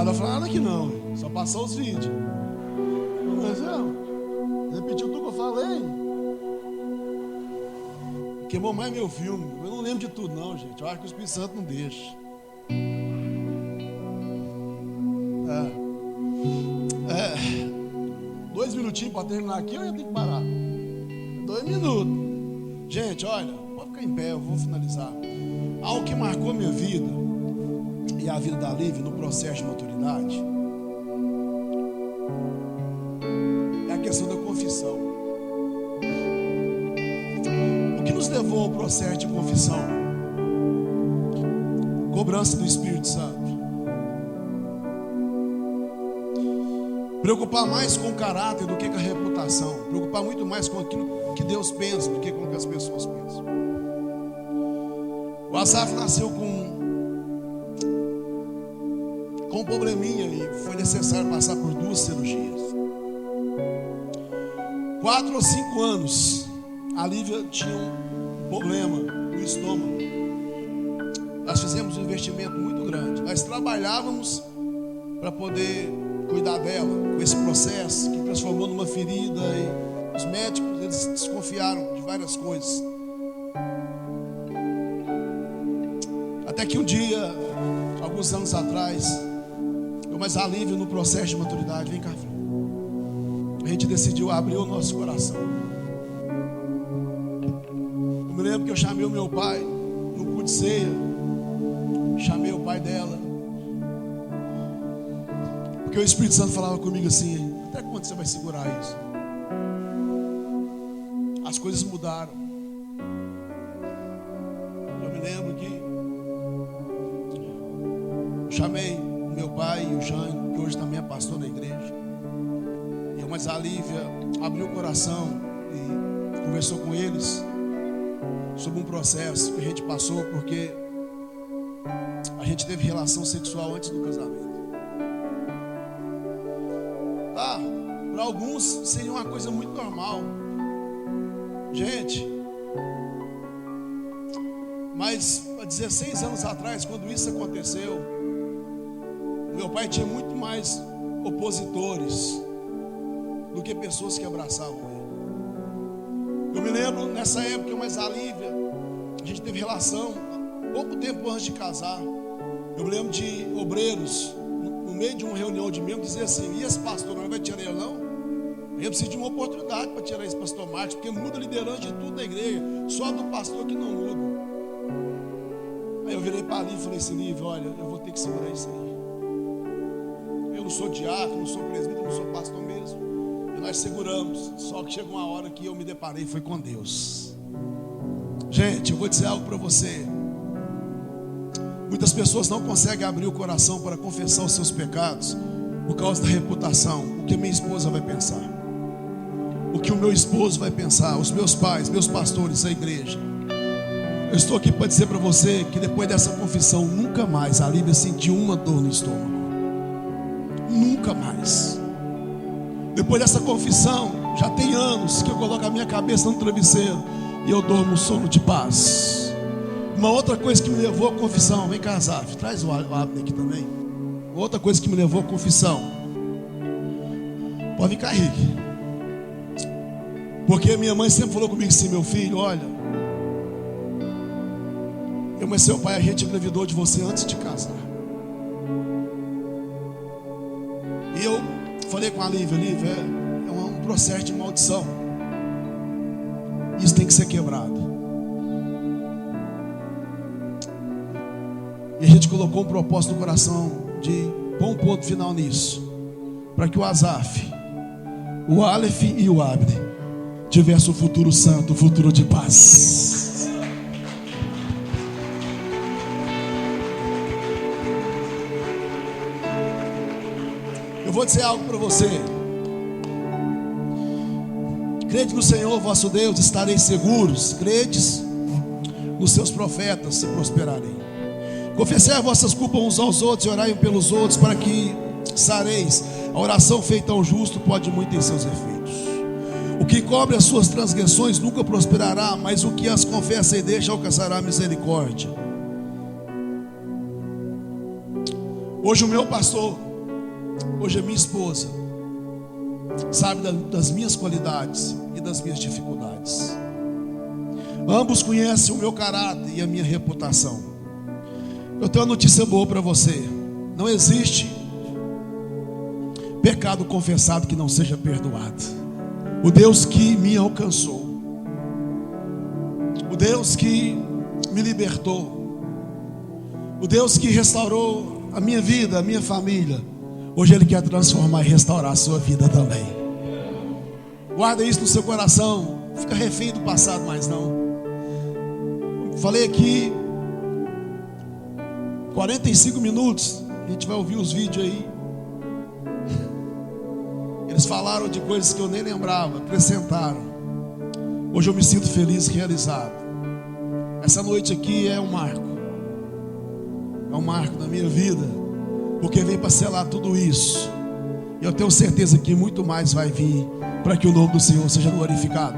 Não falar nada aqui não, só passar os vídeos. Mas repetiu tudo que eu falei. Queimou mais meu filme. Eu não lembro de tudo não, gente. Eu acho que o Espírito Santo não deixa. 2 minutinhos para terminar aqui, eu ia ter que parar. 2 minutos. Gente, olha, pode ficar em pé, eu vou finalizar. Algo que marcou minha vida e a vida da Lívia no processo de maturidade é a questão da confissão. O que nos levou ao processo de confissão? Cobrança do Espírito Santo. Preocupar mais com o caráter do que com a reputação. Preocupar muito mais com aquilo que Deus pensa do que com o que as pessoas pensam. O Asaf nasceu com um probleminha e foi necessário passar por 2 cirurgias. 4 ou 5 anos, a Lívia tinha um problema no estômago. Nós fizemos um investimento muito grande. Nós trabalhávamos para poder cuidar dela com esse processo que transformou numa ferida, e os médicos eles desconfiaram de várias coisas. Até que um dia, alguns anos atrás, eu mais a Lívia no processo de maturidade, vem cá, a gente decidiu abrir o nosso coração. Eu me lembro que eu chamei o meu pai no culto de ceia, chamei o pai dela, porque o Espírito Santo falava comigo assim: até quando você vai segurar isso? As coisas mudaram. Eu me lembro que eu chamei o meu pai e o Jânio, que hoje também é pastor da igreja. E mas a Lívia abriu o coração e conversou com eles sobre um processo que a gente passou, porque a gente teve relação sexual antes do casamento. Para alguns seria uma coisa muito normal, gente, mas há 16 anos atrás, quando isso aconteceu, meu pai tinha muito mais opositores do que pessoas que abraçavam ele. Eu me lembro nessa época, mas a Lívia, a gente teve relação pouco tempo antes de casar. Eu me lembro de obreiros no meio de uma reunião de membros dizer assim: e esse pastor não vai tirar ele não? Eu preciso de uma oportunidade para tirar esse pastor Marcos, porque muda a liderança de tudo da igreja, só do pastor que não muda. Aí eu virei para a Lívia e falei assim: Lívia, olha, eu vou ter que segurar isso aí. Eu não sou diácono, não sou presbítero, não sou pastor mesmo. E nós seguramos. Só que chegou uma hora que eu me deparei, foi com Deus. Gente, eu vou dizer algo para você. Muitas pessoas não conseguem abrir o coração para confessar os seus pecados por causa da reputação. O que minha esposa vai pensar? O que o meu esposo vai pensar? Os meus pais, meus pastores, a igreja. Eu estou aqui para dizer para você que depois dessa confissão, nunca mais a Lívia sentiu uma dor no estômago. Nunca mais. Depois dessa confissão, já tem anos que eu coloco a minha cabeça no travesseiro e eu durmo um sono de paz. Uma outra coisa que me levou à confissão, vem cá, Zaf, traz o Abner aqui também. Outra coisa que me levou à confissão, pode ficar rico, porque minha mãe sempre falou comigo assim: meu filho, olha, eu e seu pai, a gente engravidou de você antes de casar. E eu falei com a Lívia: Lívia, é um processo de maldição, isso tem que ser quebrado. E a gente colocou um propósito no coração de pôr um ponto final nisso, para que o Asaf, o Aleph e o Abner tivessem um futuro santo, um futuro de paz. Eu vou dizer algo para você: crede no Senhor vosso Deus, estareis seguros. Credes nos seus profetas, se prosperarem. Confessai as vossas culpas uns aos outros e orai pelos outros, para que sareis. A oração feita ao justo pode muito em seus efeitos. O que cobre as suas transgressões nunca prosperará, mas o que as confessa e deixa alcançará misericórdia. Hoje o meu pastor, hoje a minha esposa, sabe das minhas qualidades e das minhas dificuldades. Ambos conhecem o meu caráter e a minha reputação. Eu tenho uma notícia boa para você: não existe pecado confessado que não seja perdoado. O Deus que me alcançou, O Deus que me libertou, o Deus que restaurou a minha vida, a minha família, hoje Ele quer transformar e restaurar a sua vida também. Guarda isso no seu coração. Não fica refém do passado mais não. Falei aqui 45 minutos. A gente vai ouvir os vídeos aí. Eles falaram de coisas que eu nem lembrava, acrescentaram. Hoje eu me sinto feliz e realizado. Essa noite aqui é um marco. É um marco na minha vida, porque vem para selar tudo isso. E eu tenho certeza que muito mais vai vir para que o nome do Senhor seja glorificado.